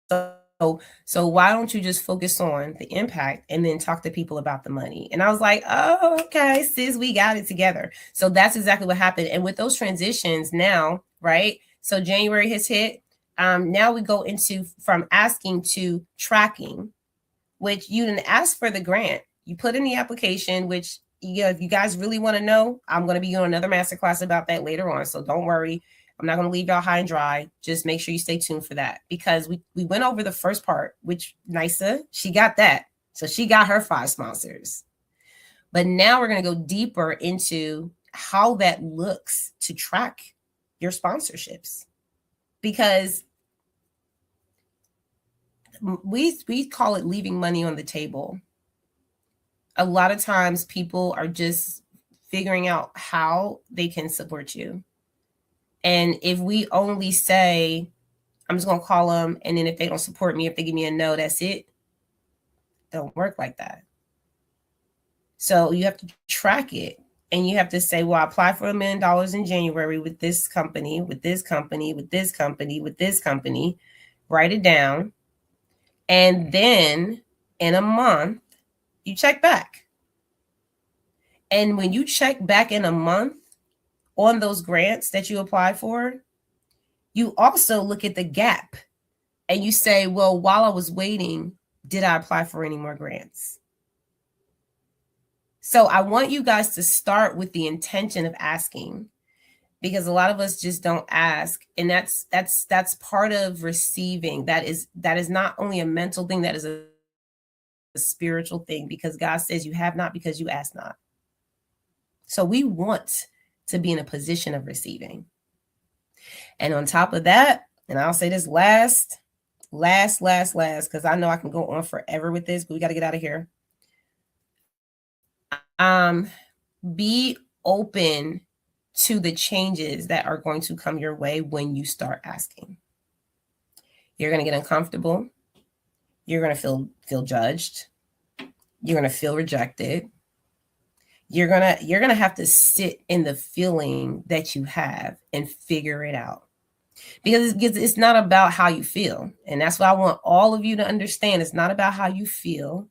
So So why don't you just focus on the impact and then talk to people about the money? And I was like, oh, okay, sis, we got it together. So that's exactly what happened. And with those transitions now, right? So January has hit. Now we go into from asking to tracking, which you didn't ask for the grant. You put in the application, which if you guys really want to know, I'm going to be doing another masterclass about that later on. So don't worry. I'm not going to leave y'all high and dry. Just make sure you stay tuned for that, because we went over the first part, which NYSA, she got that. So she got her 5 sponsors. But now we're going to go deeper into how that looks to track your sponsorships, because we call it leaving money on the table. A lot of times people are just figuring out how they can support you. And if we only say, I'm just going to call them, and then if they don't support me, if they give me a no, that's it. Don't work like that. So you have to track it, and you have to say, well, I applied for $1 million in January with this company, with this company, with this company, with this company. Write it down. And then in a month, you check back. And when you check back in a month on those grants that you applied for, you also look at the gap and you say, well, while I was waiting, did I apply for any more grants? So I want you guys to start with the intention of asking, because a lot of us just don't ask. And that's part of receiving. That is not only a mental thing, that is a spiritual thing, because God says you have not because you ask not. So we want to be in a position of receiving. And on top of that, and I'll say this last, because I know I can go on forever with this, but we got to get out of here. Be open to the changes that are going to come your way when you start asking. You're going to get uncomfortable. You're going to feel judged. You're going to feel rejected. You're going to have to sit in the feeling that you have and figure it out. Because it's not about how you feel. And that's what I want all of you to understand. It's not about how you feel.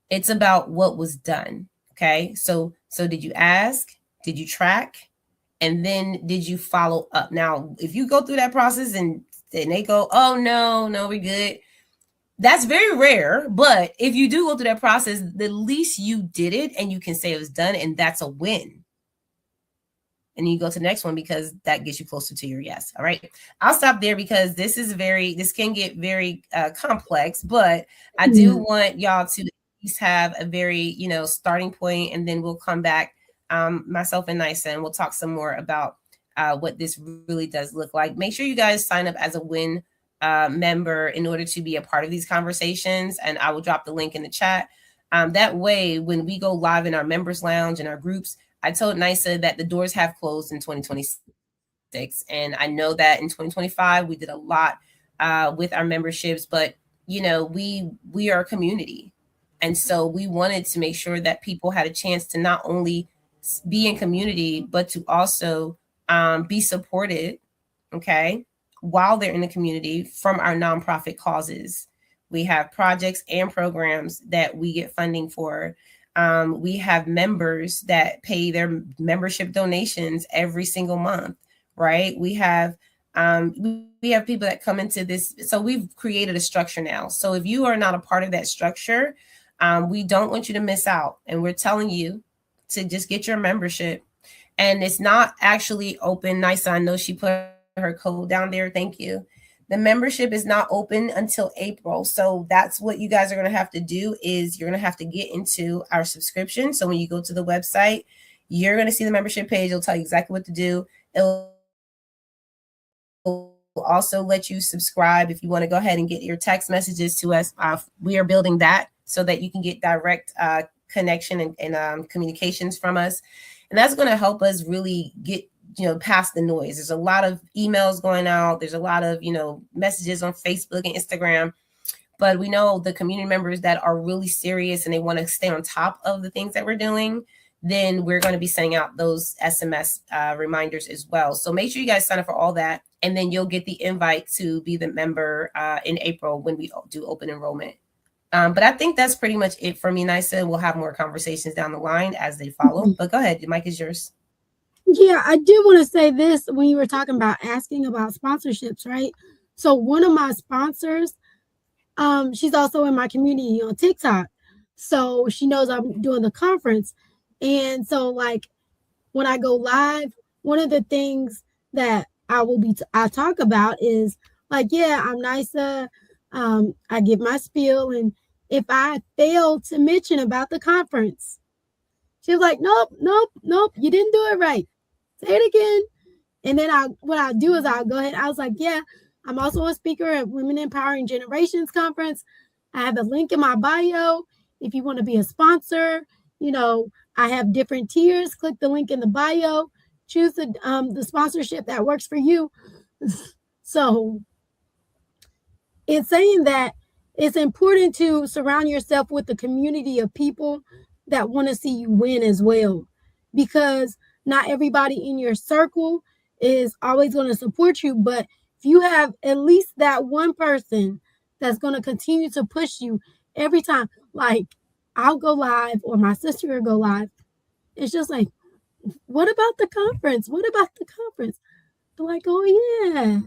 It's about what was done. Okay. So did you ask? Did you track? And then did you follow up? Now, if you go through that process and they go, oh, no, we're good. That's very rare. But if you do go through that process, at least you did it and you can say it was done, and that's a win. And you go to the next one, because that gets you closer to your yes. All right. I'll stop there, because this can get very complex, but I do want y'all to at least have a very, starting point, and then we'll come back, myself and NYSA, and we'll talk some more about what this really does look like. Make sure you guys sign up as a WIN member in order to be a part of these conversations. And I will drop the link in the chat. That way, when we go live in our members lounge and our groups, I told NYSA that the doors have closed in 2026. And I know that in 2025, we did a lot with our memberships, but we are a community. And so we wanted to make sure that people had a chance to not only be in community, but to also be supported, okay, while they're in the community from our nonprofit causes. We have projects and programs that we get funding for. We have members that pay their membership donations every single month, right? We have people that come into this. So we've created a structure now. So if you are not a part of that structure, we don't want you to miss out. And we're telling you to just get your membership. And it's not actually open. NYSA, I know she put her code down there. Thank you. The membership is not open until April. So that's what you guys are going to have to do, is you're going to have to get into our subscription. So when you go to the website, you're going to see the membership page. It'll tell you exactly what to do. It'll also let you subscribe if you want to go ahead and get your text messages to us. We are building that so that you can get direct connection and communications from us. And that's going to help us really get past the noise. There's a lot of emails going out. There's a lot of, messages on Facebook and Instagram, but we know the community members that are really serious and they want to stay on top of the things that we're doing, then we're going to be sending out those SMS reminders as well. So make sure you guys sign up for all that, and then you'll get the invite to be the member in April when we do open enrollment. But I think that's pretty much it for me, Nysa. We'll have more conversations down the line as they follow. But go ahead, the mic is yours. Yeah, I do want to say this when you were talking about asking about sponsorships, right? So one of my sponsors, she's also in my community on TikTok. So she knows I'm doing the conference. And so like when I go live, one of the things that I talk about is like, yeah, I'm Nysa. I give my spiel, and if I fail to mention about the conference, she was like, nope, you didn't do it right. Say it again. And then what I'll do is I'll go ahead. I was like, yeah, I'm also a speaker at Women Empowering Generations Conference. I have a link in my bio. If you want to be a sponsor, I have different tiers. Click the link in the bio. Choose the sponsorship that works for you. So it's saying that it's important to surround yourself with a community of people that want to see you win as well, because not everybody in your circle is always going to support you. But if you have at least that one person that's going to continue to push you every time, like I'll go live or my sister will go live, it's just like, what about the conference? What about the conference? They're like, oh yeah.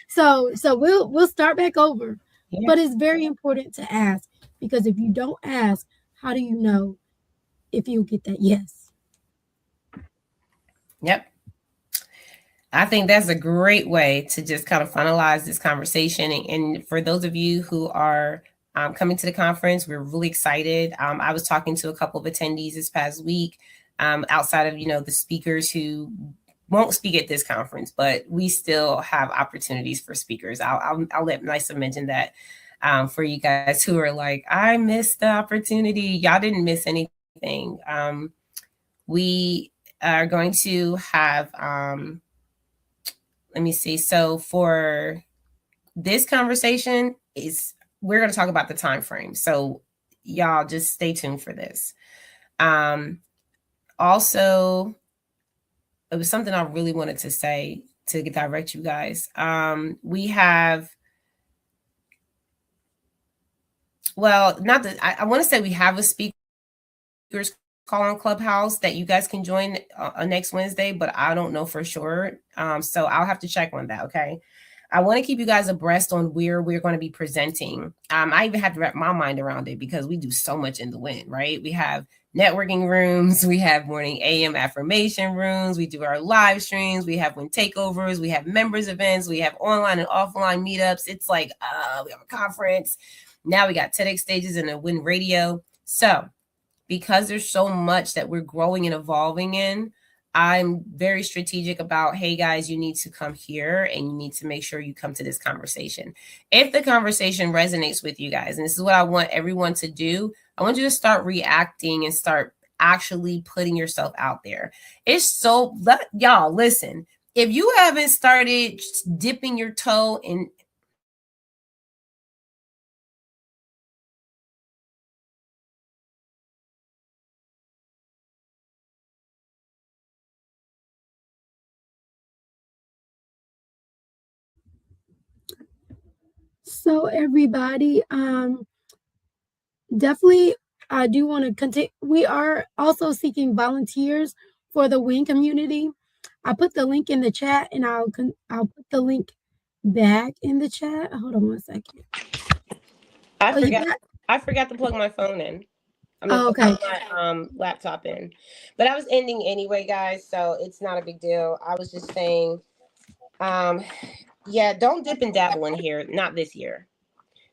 So we'll start back over. Yeah. But it's very important to ask, because if you don't ask, how do you know if you'll get that yes? Yep. I think that's a great way to just kind of finalize this conversation. And for those of you who are coming to the conference, we're really excited. I was talking to a couple of attendees this past week, outside of, the speakers who won't speak at this conference, but we still have opportunities for speakers. I'll let Nysa mention that for you guys who are like, I missed the opportunity. Y'all didn't miss anything. We are going to have, let me see. So for this conversation we're going to talk about the time frame. So y'all just stay tuned for this. Also, it was something I really wanted to say to direct you guys. We have, well, not that I want to say we have a speakers call on Clubhouse that you guys can join next Wednesday, but I don't know for sure. So I'll have to check on that. Okay. I want to keep you guys abreast on where we're going to be presenting. I even had to wrap my mind around it because we do so much in the wind, right? We have networking rooms, we have morning AM affirmation rooms, we do our live streams, we have win takeovers, we have members events, we have online and offline meetups. It's like we have a conference. Now we got TEDx stages and a win radio. So because there's so much that we're growing and evolving in, I'm very strategic about, hey guys, you need to come here and you need to make sure you come to this conversation. If the conversation resonates with you guys, and this is what I want everyone to do, I want you to start reacting and start actually putting yourself out there. Y'all listen, if you haven't started dipping your toe in, So everybody, definitely, I do want to continue. We are also seeking volunteers for the WIN community. I put the link in the chat, and I'll put the link back in the chat. Hold on 1 second. I forgot to plug my phone in. I'm gonna put my laptop in, but I was ending anyway, guys. So it's not a big deal. I was just saying, yeah, don't dip and dabble in here. Not this year.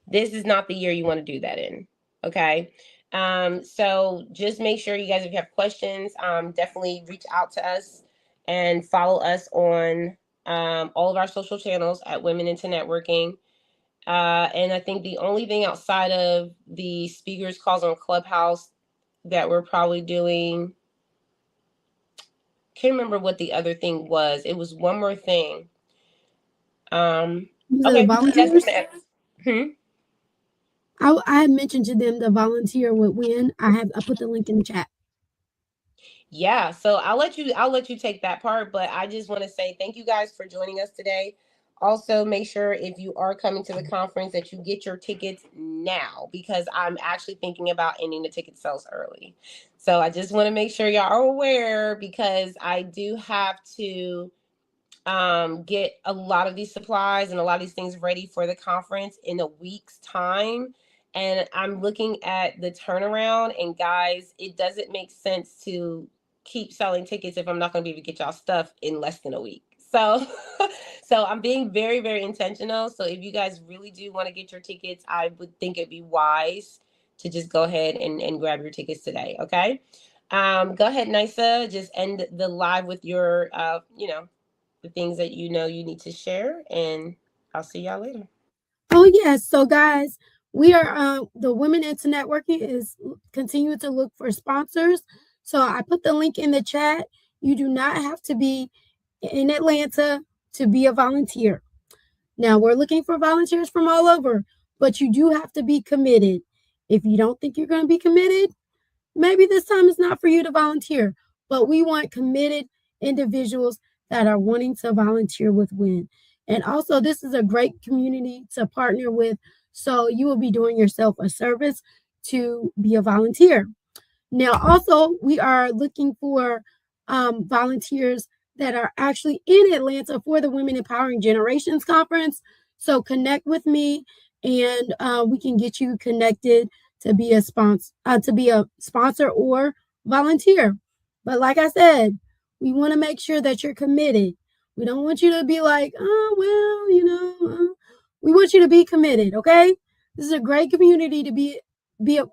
This is not the year you want to do that in. Okay. So just make sure you guys, if you have questions, definitely reach out to us and follow us on all of our social channels at Women into Networking. And I think the only thing outside of the speakers calls on Clubhouse that we're probably doing, can't remember what the other thing was. It was one more thing. Okay. I had mentioned to them the volunteer with WIN. I put the link in the chat. Yeah, so I'll let you take that part, but I just want to say thank you guys for joining us today. Also, make sure if you are coming to the conference that you get your tickets now because I'm actually thinking about ending the ticket sales early. So I just want to make sure y'all are aware because I do have to get a lot of these supplies and a lot of these things ready for the conference in a week's time. And I'm looking at the turnaround, and guys, it doesn't make sense to keep selling tickets if I'm not going to be able to get y'all stuff in less than a week. So, so I'm being very, very intentional. So if you guys really do want to get your tickets, I would think it'd be wise to just go ahead and grab your tickets today. Okay. Go ahead, Nisa. Just end the live with your, the things that you know you need to share, and I'll see y'all later. Oh yes, so guys, we are the Women into Networking is continuing to look for sponsors. So I put the link in the chat. You do not have to be in Atlanta to be a volunteer. Now we're looking for volunteers from all over, but you do have to be committed. If you don't think you're going to be committed, maybe this time is not for you to volunteer, but we want committed individuals that are wanting to volunteer with WIN. And also, this is a great community to partner with. So you will be doing yourself a service to be a volunteer. Now, also, we are looking for volunteers that are actually in Atlanta for the Women Empowering Generations Conference. So connect with me, and we can get you connected to be a sponsor or volunteer. But like I said, we want to make sure that you're committed. We don't want you to be like, oh well, we want you to be committed. Okay, this is a great community to be a,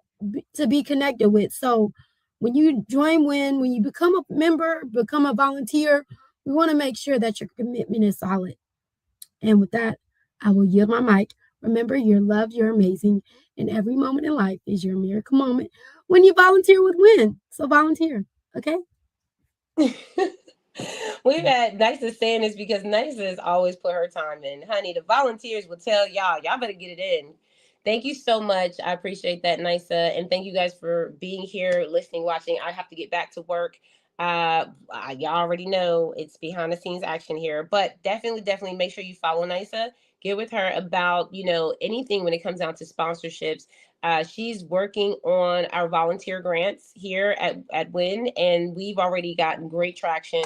to be connected with. So when you join WIN, when you become a member, become a volunteer, we want to make sure that your commitment is solid. And with that, I will yield my mic. Remember, you're loved, you're amazing, and every moment in life is your miracle moment when you volunteer with WIN. So volunteer, okay? We've had Nisa saying this because Nisa has always put her time in. Honey, the volunteers will tell y'all better get it in. Thank you so much. I appreciate that, Nisa. And thank you guys for being here, listening, watching. I have to get back to work. Y'all already know it's behind the scenes action here, but definitely make sure you follow Nisa. Get with her about, anything when it comes down to sponsorships. She's working on our volunteer grants here at WIN, and we've already gotten great traction.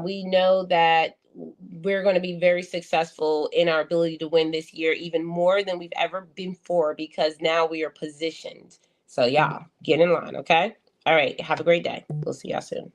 We know that we're going to be very successful in our ability to win this year, even more than we've ever been before, because now we are positioned. So, y'all, get in line, okay? All right. Have a great day. We'll see y'all soon.